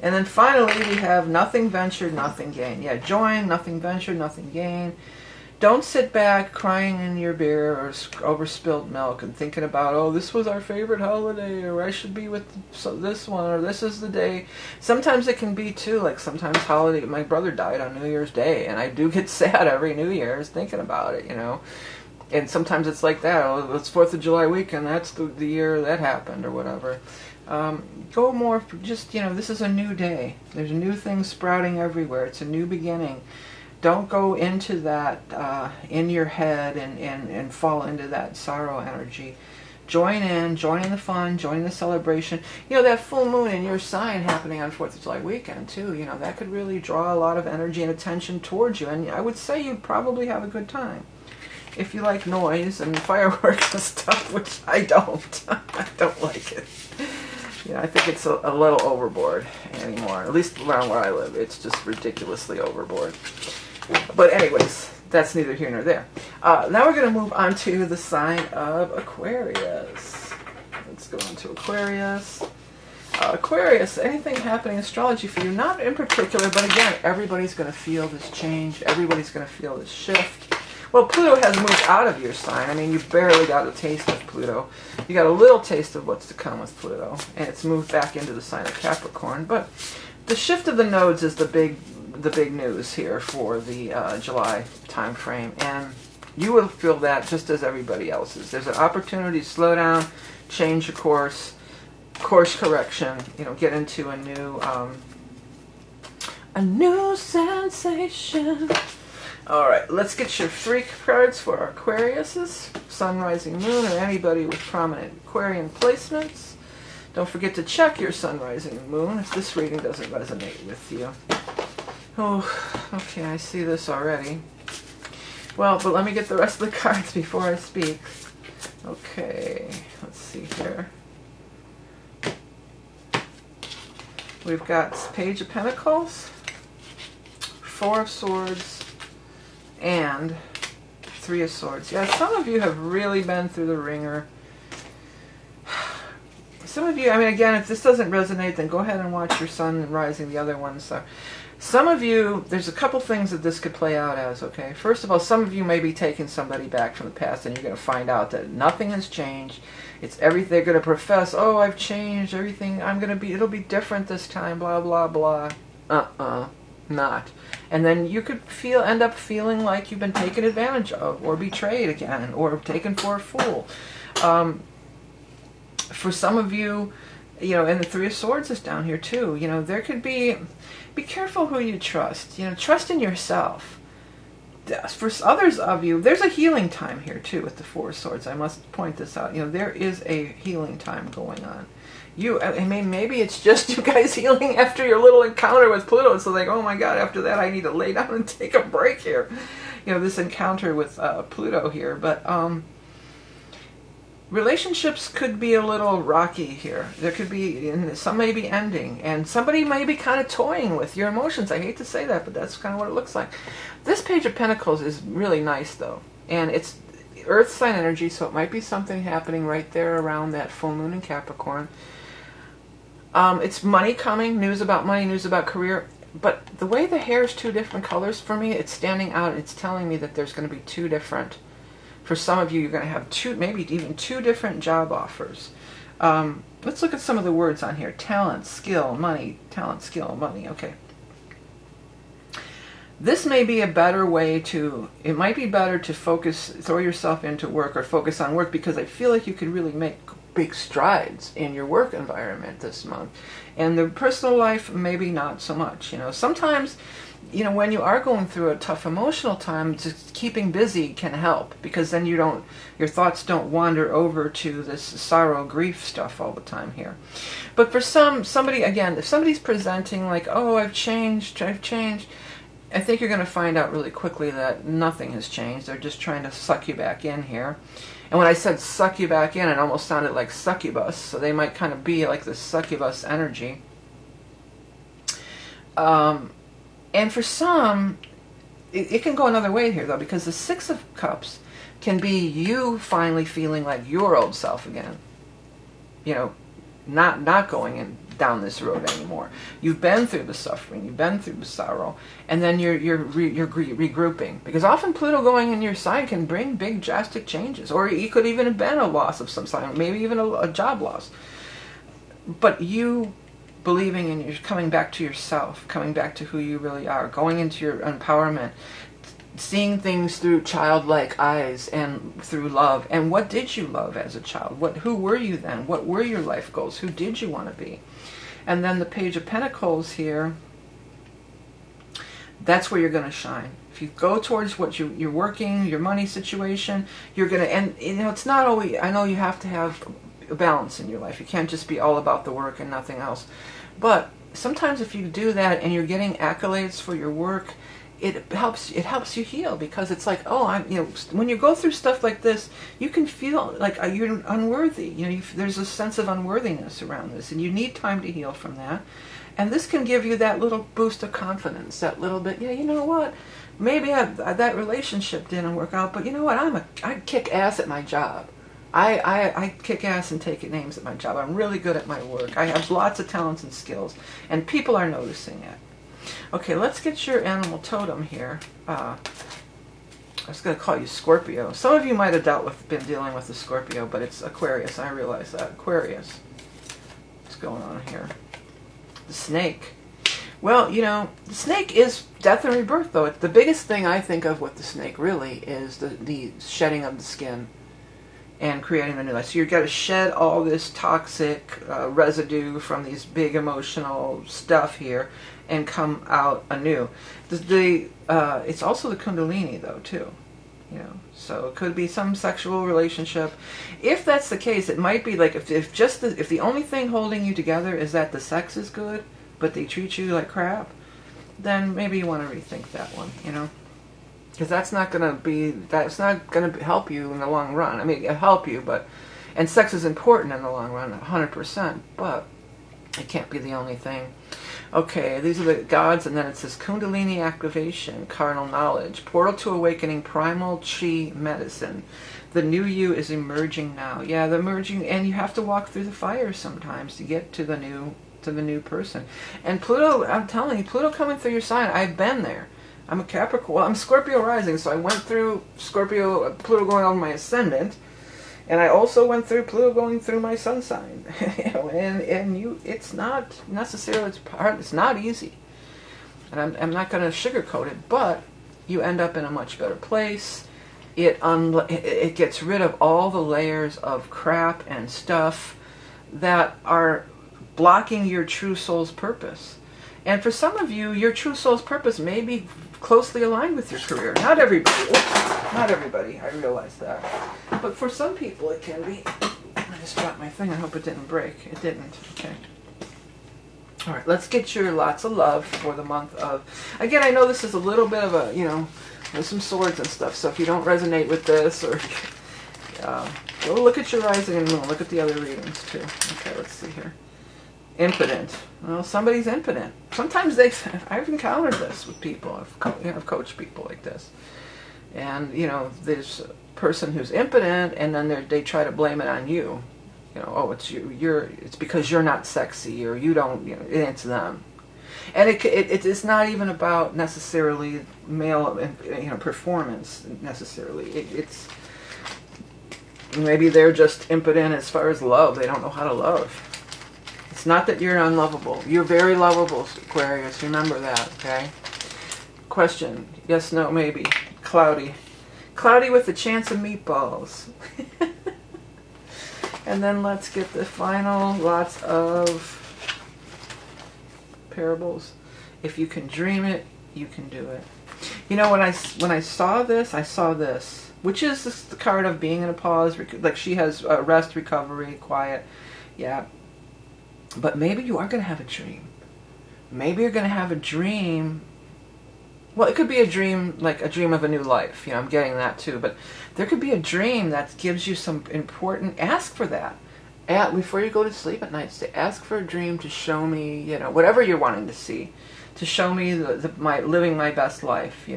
And then finally we have nothing ventured, nothing gained. Yeah, join, nothing ventured, nothing gained. Don't sit back crying in your beer or over spilled milk and thinking about, oh, this was our favorite holiday, or I should be with this one, or this is the day. Sometimes it can be too, like sometimes holiday, my brother died on New Year's Day, and I do get sad every New Year's thinking about it, you know. And sometimes it's like that, oh, it's 4th of July weekend, that's the year that happened, or whatever. Go more, just, you know, this is a new day. There's new things sprouting everywhere. It's a new beginning. Don't go into that in your head and fall into that sorrow energy. Join in the fun, join in the celebration. You know, that full moon in your sign happening on 4th of July weekend, too, you know, that could really draw a lot of energy and attention towards you. And I would say you'd probably have a good time. If you like noise and fireworks and stuff, which I don't. I don't like it. You know, I think it's a little overboard anymore. At least around where I live, it's just ridiculously overboard. But anyways, that's neither here nor there. Now we're going to move on to the sign of Aquarius. Let's go into Aquarius. Aquarius, anything happening in astrology for you? Not in particular, but again, everybody's going to feel this change. Everybody's going to feel this shift. Well, Pluto has moved out of your sign. I mean, you barely got a taste of Pluto. You got a little taste of what's to come with Pluto, and it's moved back into the sign of Capricorn. But the shift of the nodes is the big news here for the July time frame, and you will feel that just as everybody else is. There's an opportunity to slow down, change your course correction, you know, get into a new sensation. All right, let's get your 3 cards for Aquariuses, Sun, Rising, Moon, or anybody with prominent Aquarian placements. Don't forget to check your Sun, Rising, and Moon if this reading doesn't resonate with you. Oh, okay, I see this already. Well, but let me get the rest of the cards before I speak. Okay, let's see here. We've got Page of Pentacles, 4 of Swords, and 3 of Swords. Yeah, some of you have really been through the ringer. Some of you, I mean, again, if this doesn't resonate, then go ahead and watch your Sun and Rising, the other ones. So, some of you, there's a couple things that this could play out as, okay? First of all, some of you may be taking somebody back from the past, and you're going to find out that nothing has changed. It's everything. They're going to profess, oh, I've changed everything. It'll be different this time, blah, blah, blah. Not. And then you could end up feeling like you've been taken advantage of, or betrayed again, or taken for a fool. For some of you, you know, and the 3 of Swords is down here too. You know, there could be careful who you trust. You know, trust in yourself. For others of you, there's a healing time here too with the 4 of Swords. I must point this out. You know, there is a healing time going on. I mean, maybe it's just you guys healing after your little encounter with Pluto. It's like, oh my God, after that I need to lay down and take a break here. You know, this encounter with Pluto here. But relationships could be a little rocky here. There could be, some may be ending, and somebody may be kind of toying with your emotions. I hate to say that, but that's kind of what it looks like. This Page of Pentacles is really nice, though, and it's Earth sign energy, so it might be something happening right there around that full moon in Capricorn. It's money coming, news about money, news about career, but the way the hair is 2 different colors for me, it's standing out. It's telling me that there's going to be 2 different. For some of you, you're going to have 2, maybe even 2 different job offers. Let's look at some of the words on here. Talent, skill, money. Talent, skill, money. Okay. This may be a better way to, it might be better to focus, throw yourself into work or focus on work, because I feel like you could really make big strides in your work environment this month. And the personal life, maybe not so much. You know, sometimes, you know, when you are going through a tough emotional time, just keeping busy can help, because then your thoughts don't wander over to this sorrow, grief stuff all the time here. But for somebody, again, if somebody's presenting like, oh, I've changed, I think you're going to find out really quickly that nothing has changed. They're just trying to suck you back in here. And when I said suck you back in, it almost sounded like succubus, so they might kind of be like this succubus energy. And for some, it can go another way here, though, because the 6 of Cups can be you finally feeling like your old self again. You know, not going down this road anymore. You've been through the suffering, you've been through the sorrow, and then you're regrouping. Because often Pluto going in your sign can bring big drastic changes, or it could even have been a loss of some sign, maybe even a job loss. But you believing in, you're coming back to yourself, coming back to who you really are, going into your empowerment, seeing things through childlike eyes and through love. And what did you love as a child? Who were you then? What were your life goals? Who did you want to be? And then the Page of Pentacles here, that's where you're going to shine. If you go towards what you're working, your money situation, you're going to, and you know, it's not always, I know you have to have a balance in your life. You can't just be all about the work and nothing else. But sometimes if you do that and you're getting accolades for your work, it helps you heal, because it's like, oh, when you go through stuff like this, you can feel like you're unworthy. There's a sense of unworthiness around this, and you need time to heal from that. And this can give you that little boost of confidence, that little bit, yeah, you know what? Maybe that relationship didn't work out, but you know what? I kick ass at my job. I kick ass and take names at my job. I'm really good at my work. I have lots of talents and skills, and people are noticing it. Okay, let's get your animal totem here. I was going to call you Scorpio. Some of you might have been dealing with the Scorpio, but it's Aquarius. I realize that. Aquarius. What's going on here? The snake. Well, the snake is death and rebirth, though. The biggest thing I think of with the snake, really, is the shedding of the skin and creating a new life. So you've got to shed all this toxic residue from these big emotional stuff here and come out anew. It's also the Kundalini, though, too. So it could be some sexual relationship. If that's the case, it might be like if the only thing holding you together is that the sex is good, but they treat you like crap, then maybe you want to rethink that one, because that's not going to help you in the long run. I mean, it'll help you, and sex is important in the long run, 100%, but it can't be the only thing. Okay, these are the gods, and then it says Kundalini activation, carnal knowledge, portal to awakening, primal chi medicine. The new you is emerging now. Yeah, the emerging, and you have to walk through the fire sometimes to get to the new person. And Pluto, I'm telling you, Pluto coming through your sign, I've been there. I'm a Capricorn. Well, I'm Scorpio rising, so I went through Scorpio, Pluto going on my ascendant. And I also went through Pluto going through my sun sign, it's not necessarily, it's not easy. And I'm not going to sugarcoat it, but you end up in a much better place. It gets rid of all the layers of crap and stuff that are blocking your true soul's purpose. And for some of you, your true soul's purpose may be closely aligned with your career. Not everybody. Not everybody, I realize that. But for some people it can be. I just dropped my thing. I hope it didn't break. It didn't. Okay. All right, let's get your lots of love for the month of... Again, I know this is a little bit of a, there's some swords and stuff, so if you don't resonate with this, or go look at your rising and moon. Look at the other readings, too. Okay, let's see here. Impotent. Well, somebody's impotent. Sometimes I've encountered this with people. I've coached people like this. And, there's a person who's impotent, and then they try to blame it on you. Oh, it's it's because you're not sexy, or you don't, it's them. And it's not even about necessarily male, performance, necessarily. It's maybe they're just impotent as far as love. They don't know how to love. It's not that you're unlovable. You're very lovable, Aquarius. Remember that, okay? Question. Yes, no, maybe. Cloudy. Cloudy with a chance of meatballs. And then let's get the final lots of parables. If you can dream it, you can do it. When I saw this, which is the card of being in a pause, like she has rest, recovery, quiet. Yeah. But maybe you are going to have a dream. Maybe you're going to have a dream. Well, it could be a dream, like a dream of a new life. I'm getting that too. But there could be a dream that gives you some important... Ask for that. Before you go to sleep at night, ask for a dream to show me, whatever you're wanting to see. To show me my living my best life,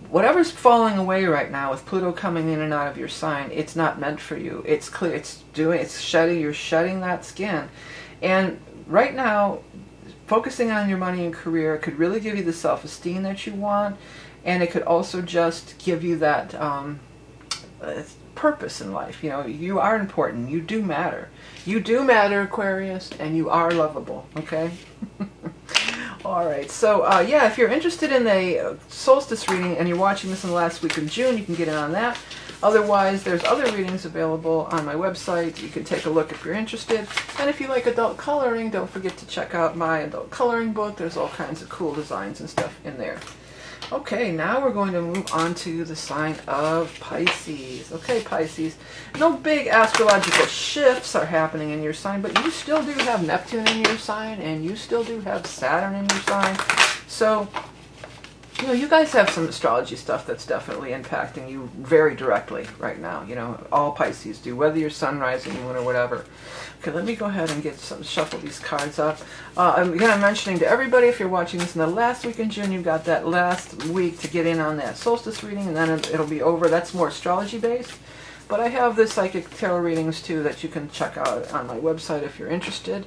Whatever's falling away right now with Pluto coming in and out of your sign, it's not meant for you. It's clear. You're shedding that skin. And right now, focusing on your money and career could really give you the self-esteem that you want, and it could also just give you that purpose in life. You are important. You do matter. You do matter, Aquarius, and you are lovable, okay? All right, so yeah, if you're interested in the solstice reading and you're watching this in the last week of June, you can get in on that. Otherwise, there's other readings available on my website. You can take a look if you're interested. And if you like adult coloring, don't forget to check out my adult coloring book. There's all kinds of cool designs and stuff in there. Okay, now we're going to move on to the sign of Pisces. Okay, Pisces, no big astrological shifts are happening in your sign, but you still do have Neptune in your sign, and you still do have Saturn in your sign. So You know, you guys have some astrology stuff that's definitely impacting you very directly right now. You know, all Pisces do, whether you're sun, rising, moon, or whatever. Okay, let me go ahead and shuffle these cards up. Again, I'm mentioning to everybody, if you're watching this in the last week in June, you've got that last week to get in on that solstice reading, and then it'll be over. That's more astrology based. But I have the psychic tarot readings too that you can check out on my website if you're interested.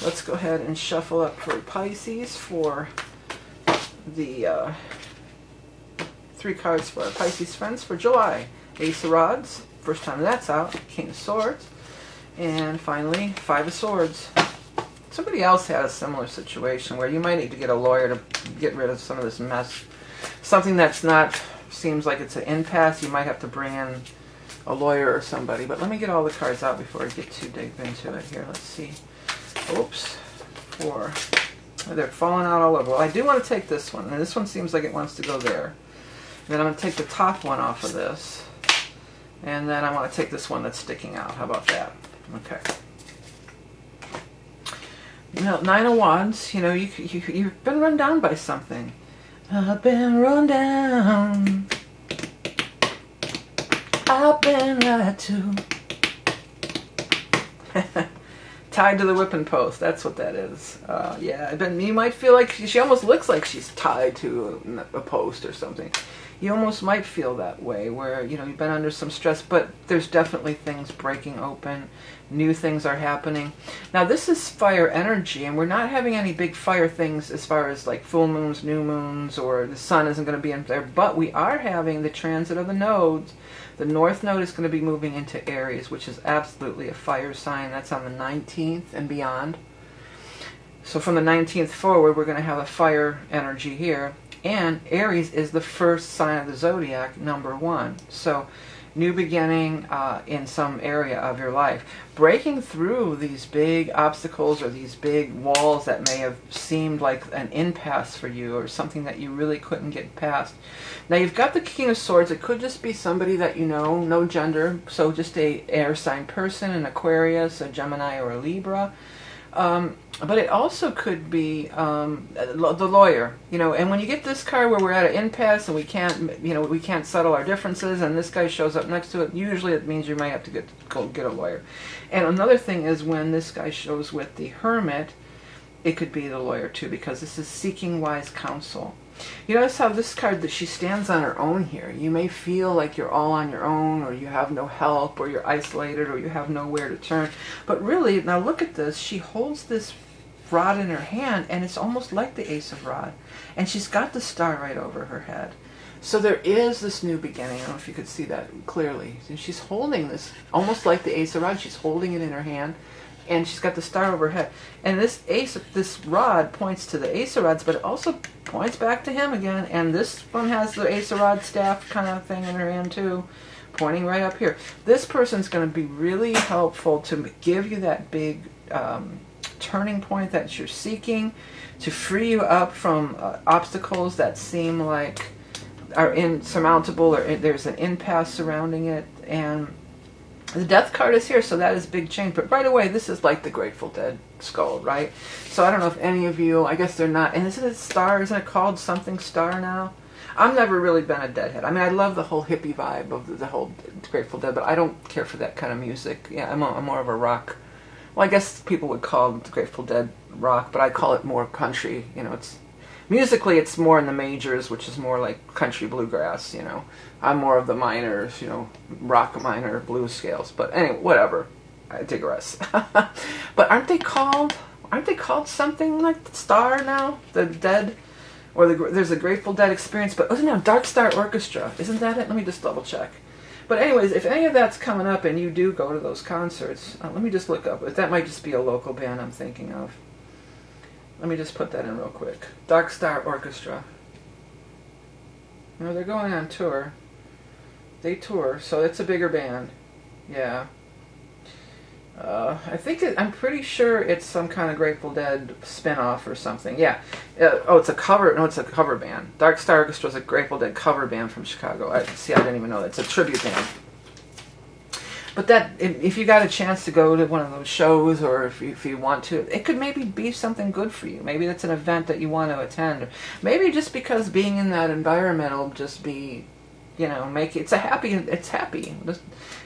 Let's go ahead and shuffle up for Pisces for the 3 cards for our Pisces friends for July. Ace of Rods, first time that's out. King of Swords, and finally 5 of Swords. Somebody else had a similar situation where you might need to get a lawyer to get rid of some of this mess. Something that's not, seems like it's an impasse, you might have to bring in a lawyer or somebody. But let me get all the cards out before I get too deep into it here. Let's see. Oops. 4. They're falling out all over. Well, I do want to take this one, and this one seems like it wants to go there. And then I'm going to take the top one off of this, and then I want to take this one that's sticking out. How about that? Okay. You know, 9 of Wands, you know, you've been run down by something. I've been run down. I've been lied to. Tied to the whipping post. That's what that is. Yeah, you might feel like she almost looks like she's tied to a post or something. You almost might feel that way, where you know you've been under some stress, but there's definitely things breaking open. New things are happening. Now this is fire energy, and we're not having any big fire things as far as like full moons, new moons, or the sun isn't going to be in there. But we are having the transit of the nodes. The North Node is going to be moving into Aries, which is absolutely a fire sign. That's on the 19th and beyond. So from the 19th forward, we're going to have a fire energy here. And Aries is the first sign of the zodiac, number 1. So new beginning in some area of your life. Breaking through these big obstacles or these big walls that may have seemed like an impasse for you, or something that you really couldn't get past. Now you've got the King of Swords. It could just be somebody that you know, no gender, so just a air sign person, an Aquarius, a Gemini, or a Libra. But it also could be the lawyer, you know. And when you get this card where we're at an impasse and we can't settle our differences, and this guy shows up next to it, usually it means you might have to go get a lawyer. And another thing is when this guy shows with the Hermit, it could be the lawyer too, because this is seeking wise counsel. You notice how this card, that she stands on her own here. You may feel like you're all on your own, or you have no help, or you're isolated, or you have nowhere to turn. But really, now look at this. She holds this rod in her hand, and it's almost like the Ace of Rod. And she's got the star right over her head. So there is this new beginning. I don't know if you could see that clearly. And she's holding this, almost like the Ace of Rod. She's holding it in her hand. And she's got the star over her head. And this rod points to the Ace of Rods, but it also points back to him again. And this one has the Ace of Rods staff kind of thing in her hand too, pointing right up here. This person's going to be really helpful to give you that big turning point that you're seeking, to free you up from obstacles that seem like are insurmountable, or there's an impasse surrounding it. And the Death card is here, so that is big change. But right away, this is like the Grateful Dead skull, right? So I don't know if any of you, I guess they're not, and isn't it Star? Isn't it called something Star now? I've never really been a Deadhead. I mean, I love the whole hippie vibe of the whole Grateful Dead, but I don't care for that kind of music. Yeah, I'm more of a rock. Well, I guess people would call the Grateful Dead rock, but I call it more country. You know, it's musically, it's more in the majors, which is more like country bluegrass, you know. I'm more of the minors, you know, rock minor blues scales. But anyway, whatever. I digress. But aren't they called something like the Star now? The Dead? Or there's a Grateful Dead Experience, but isn't it Dark Star Orchestra? Isn't that it? Let me just double check. But anyways, if any of that's coming up and you do go to those concerts, let me just look up. That might just be a local band I'm thinking of. Let me just put that in real quick. Dark Star Orchestra. You know, they're going on tour. They tour, so it's a bigger band. Yeah. I'm pretty sure it's some kind of Grateful Dead spin-off or something. Yeah. It's a cover band. Dark Star Orchestra is a Grateful Dead cover band from Chicago. I didn't even know that. It's a tribute band. But that, if you got a chance to go to one of those shows, or if you want to, it could maybe be something good for you. Maybe it's an event that you want to attend. Maybe just because being in that environment will just be, you know, it's happy.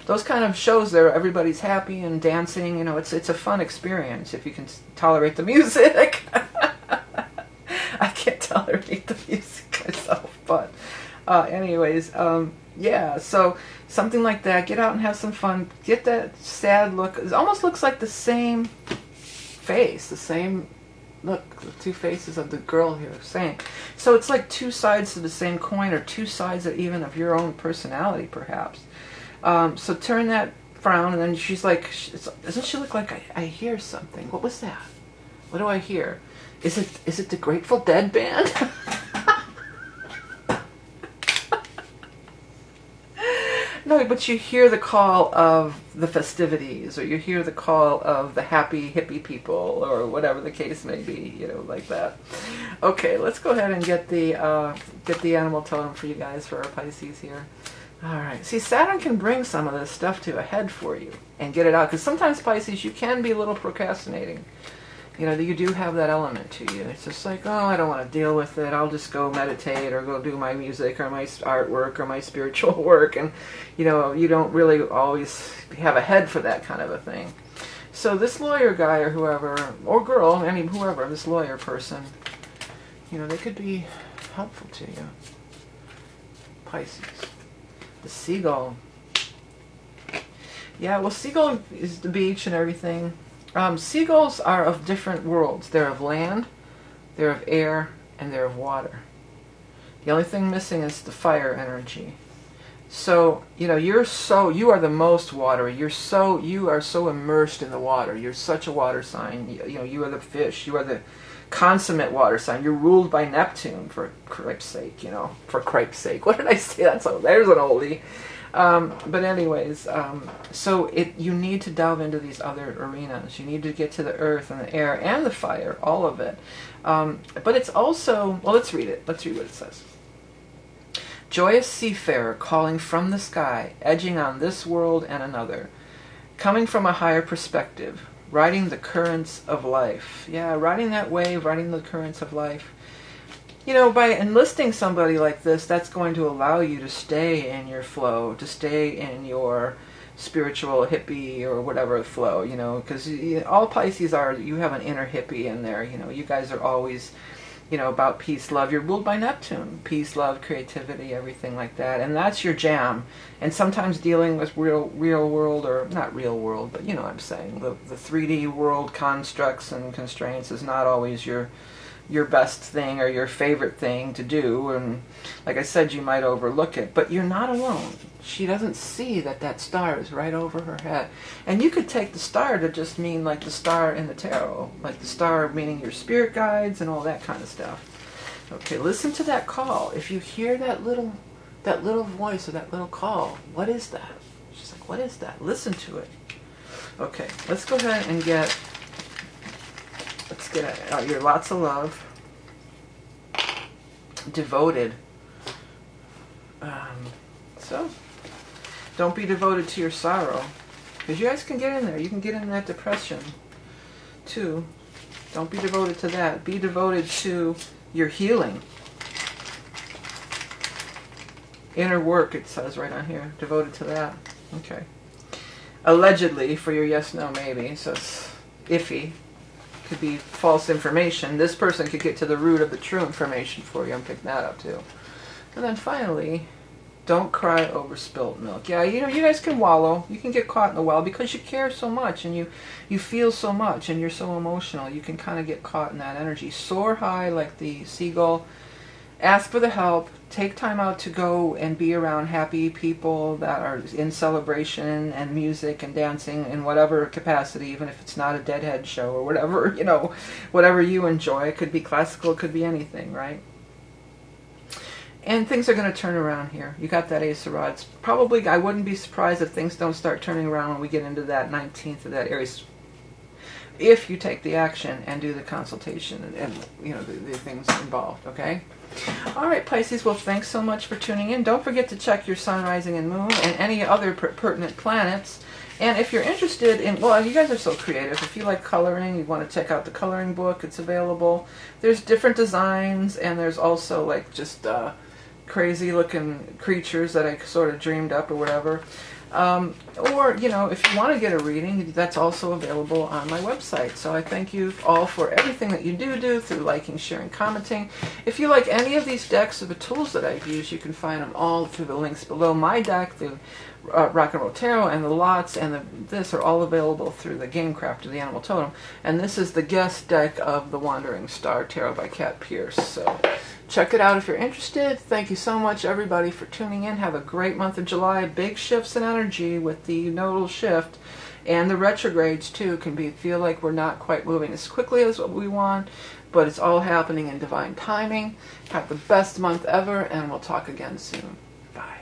Those kind of shows there, everybody's happy and dancing, you know, it's a fun experience if you can tolerate the music. I can't tolerate the music myself, but anyways, yeah, so something like that. Get out and have some fun. Get that sad look. It almost looks like the same face, the same look, the two faces of the girl here, same. So it's like two sides to the same coin, or two sides even of your own personality, perhaps. So turn that frown, and then she's like, doesn't she look like I hear something? What was that? What do I hear? Is it the Grateful Dead band? No, but you hear the call of the festivities, or you hear the call of the happy hippie people, or whatever the case may be, you know, like that. Okay, let's go ahead and get the animal totem for you guys, for our Pisces here. All right. See, Saturn can bring some of this stuff to a head for you and get it out, because sometimes, Pisces, you can be a little procrastinating. You know, you do have that element to you. It's just like, oh, I don't want to deal with it. I'll just go meditate, or go do my music, or my artwork, or my spiritual work. And, you know, you don't really always have a head for that kind of a thing. So this lawyer guy, or whoever, or girl, whoever, this lawyer person, you know, they could be helpful to you. Pisces. The seagull. Yeah, well, seagull is the beach and everything. Seagulls are of different worlds. They're of land, they're of air, and they're of water. The only thing missing is the fire energy. So, you know, you are the most watery. You are so immersed in the water. You're such a water sign. You know, you are the fish. You are the consummate water sign. You're ruled by Neptune, for cripe's sake, you know, for cripe's sake. What did I say? There's an oldie. But anyways, so you need to delve into these other arenas. You need to get to the earth and the air and the fire, all of it. But it's also, well, let's read it. Let's read what it says. Joyous seafarer calling from the sky, edging on this world and another, coming from a higher perspective, riding the currents of life. Yeah, riding that wave, riding the currents of life. You know, by enlisting somebody like this, that's going to allow you to stay in your flow, to stay in your spiritual hippie or whatever flow, you know, because all Pisces you have an inner hippie in there, you know, you guys are always, you know, about peace, love. You're ruled by Neptune. Peace, love, creativity, everything like that. And that's your jam. And sometimes dealing with real world, or not real world, but you know what I'm saying, the 3D world constructs and constraints is not always your best thing or your favorite thing to do, and like I said, you might overlook it, but you're not alone. She doesn't see that star is right over her head. And you could take the star to just mean like the star in the tarot, like the star meaning your spirit guides and all that kind of stuff. Okay, listen to that call. If you hear that little voice or that little call, what is that? She's like, what is that? Listen to it. Okay, let's go ahead and get out your lots of love. Devoted. So, don't be devoted to your sorrow. Because you guys can get in there. You can get in that depression, too. Don't be devoted to that. Be devoted to your healing. Inner work, it says right on here. Devoted to that. Okay. Allegedly, for your yes, no, maybe. So it's iffy. Could be false information. This person could get to the root of the true information for you. I'm picking that up too. And then finally, don't cry over spilt milk. Yeah, you know, you guys can wallow. You can get caught in the well because you care so much and you feel so much and you're so emotional. You can kind of get caught in that energy. Soar high like the seagull. Ask for the help. Take time out to go and be around happy people that are in celebration and music and dancing in whatever capacity, even if it's not a Deadhead show or whatever, you know, whatever you enjoy. It could be classical, it could be anything, right? And things are going to turn around here. You got that Ace of Rods. Probably, I wouldn't be surprised if things don't start turning around when we get into that 19th of that Aries. if you take the action and do the consultation and you know, the things involved, okay? All right, Pisces, well, thanks so much for tuning in. Don't forget to check your sun, rising, and moon and any other pertinent planets. And if you're interested in, well, you guys are so creative. If you like coloring, you want to check out the coloring book, it's available. There's different designs, and there's also like just crazy looking creatures that I sort of dreamed up or whatever. Or, you know, if you want to get a reading, that's also available on my website. So I thank you all for everything that you do through liking, sharing, commenting. If you like any of these decks or the tools that I've used, you can find them all through the links below. My deck, the Rock and Roll Tarot, and the Lots, and this are all available through the Gamecraft of the Animal Totem. And this is the guest deck of the Wandering Star Tarot by Kat Pierce. So check it out if you're interested. Thank you so much, everybody, for tuning in. Have a great month of July. Big shifts in energy with the nodal shift. And the retrogrades, too, can feel like we're not quite moving as quickly as what we want. But it's all happening in divine timing. Have the best month ever, and we'll talk again soon. Bye.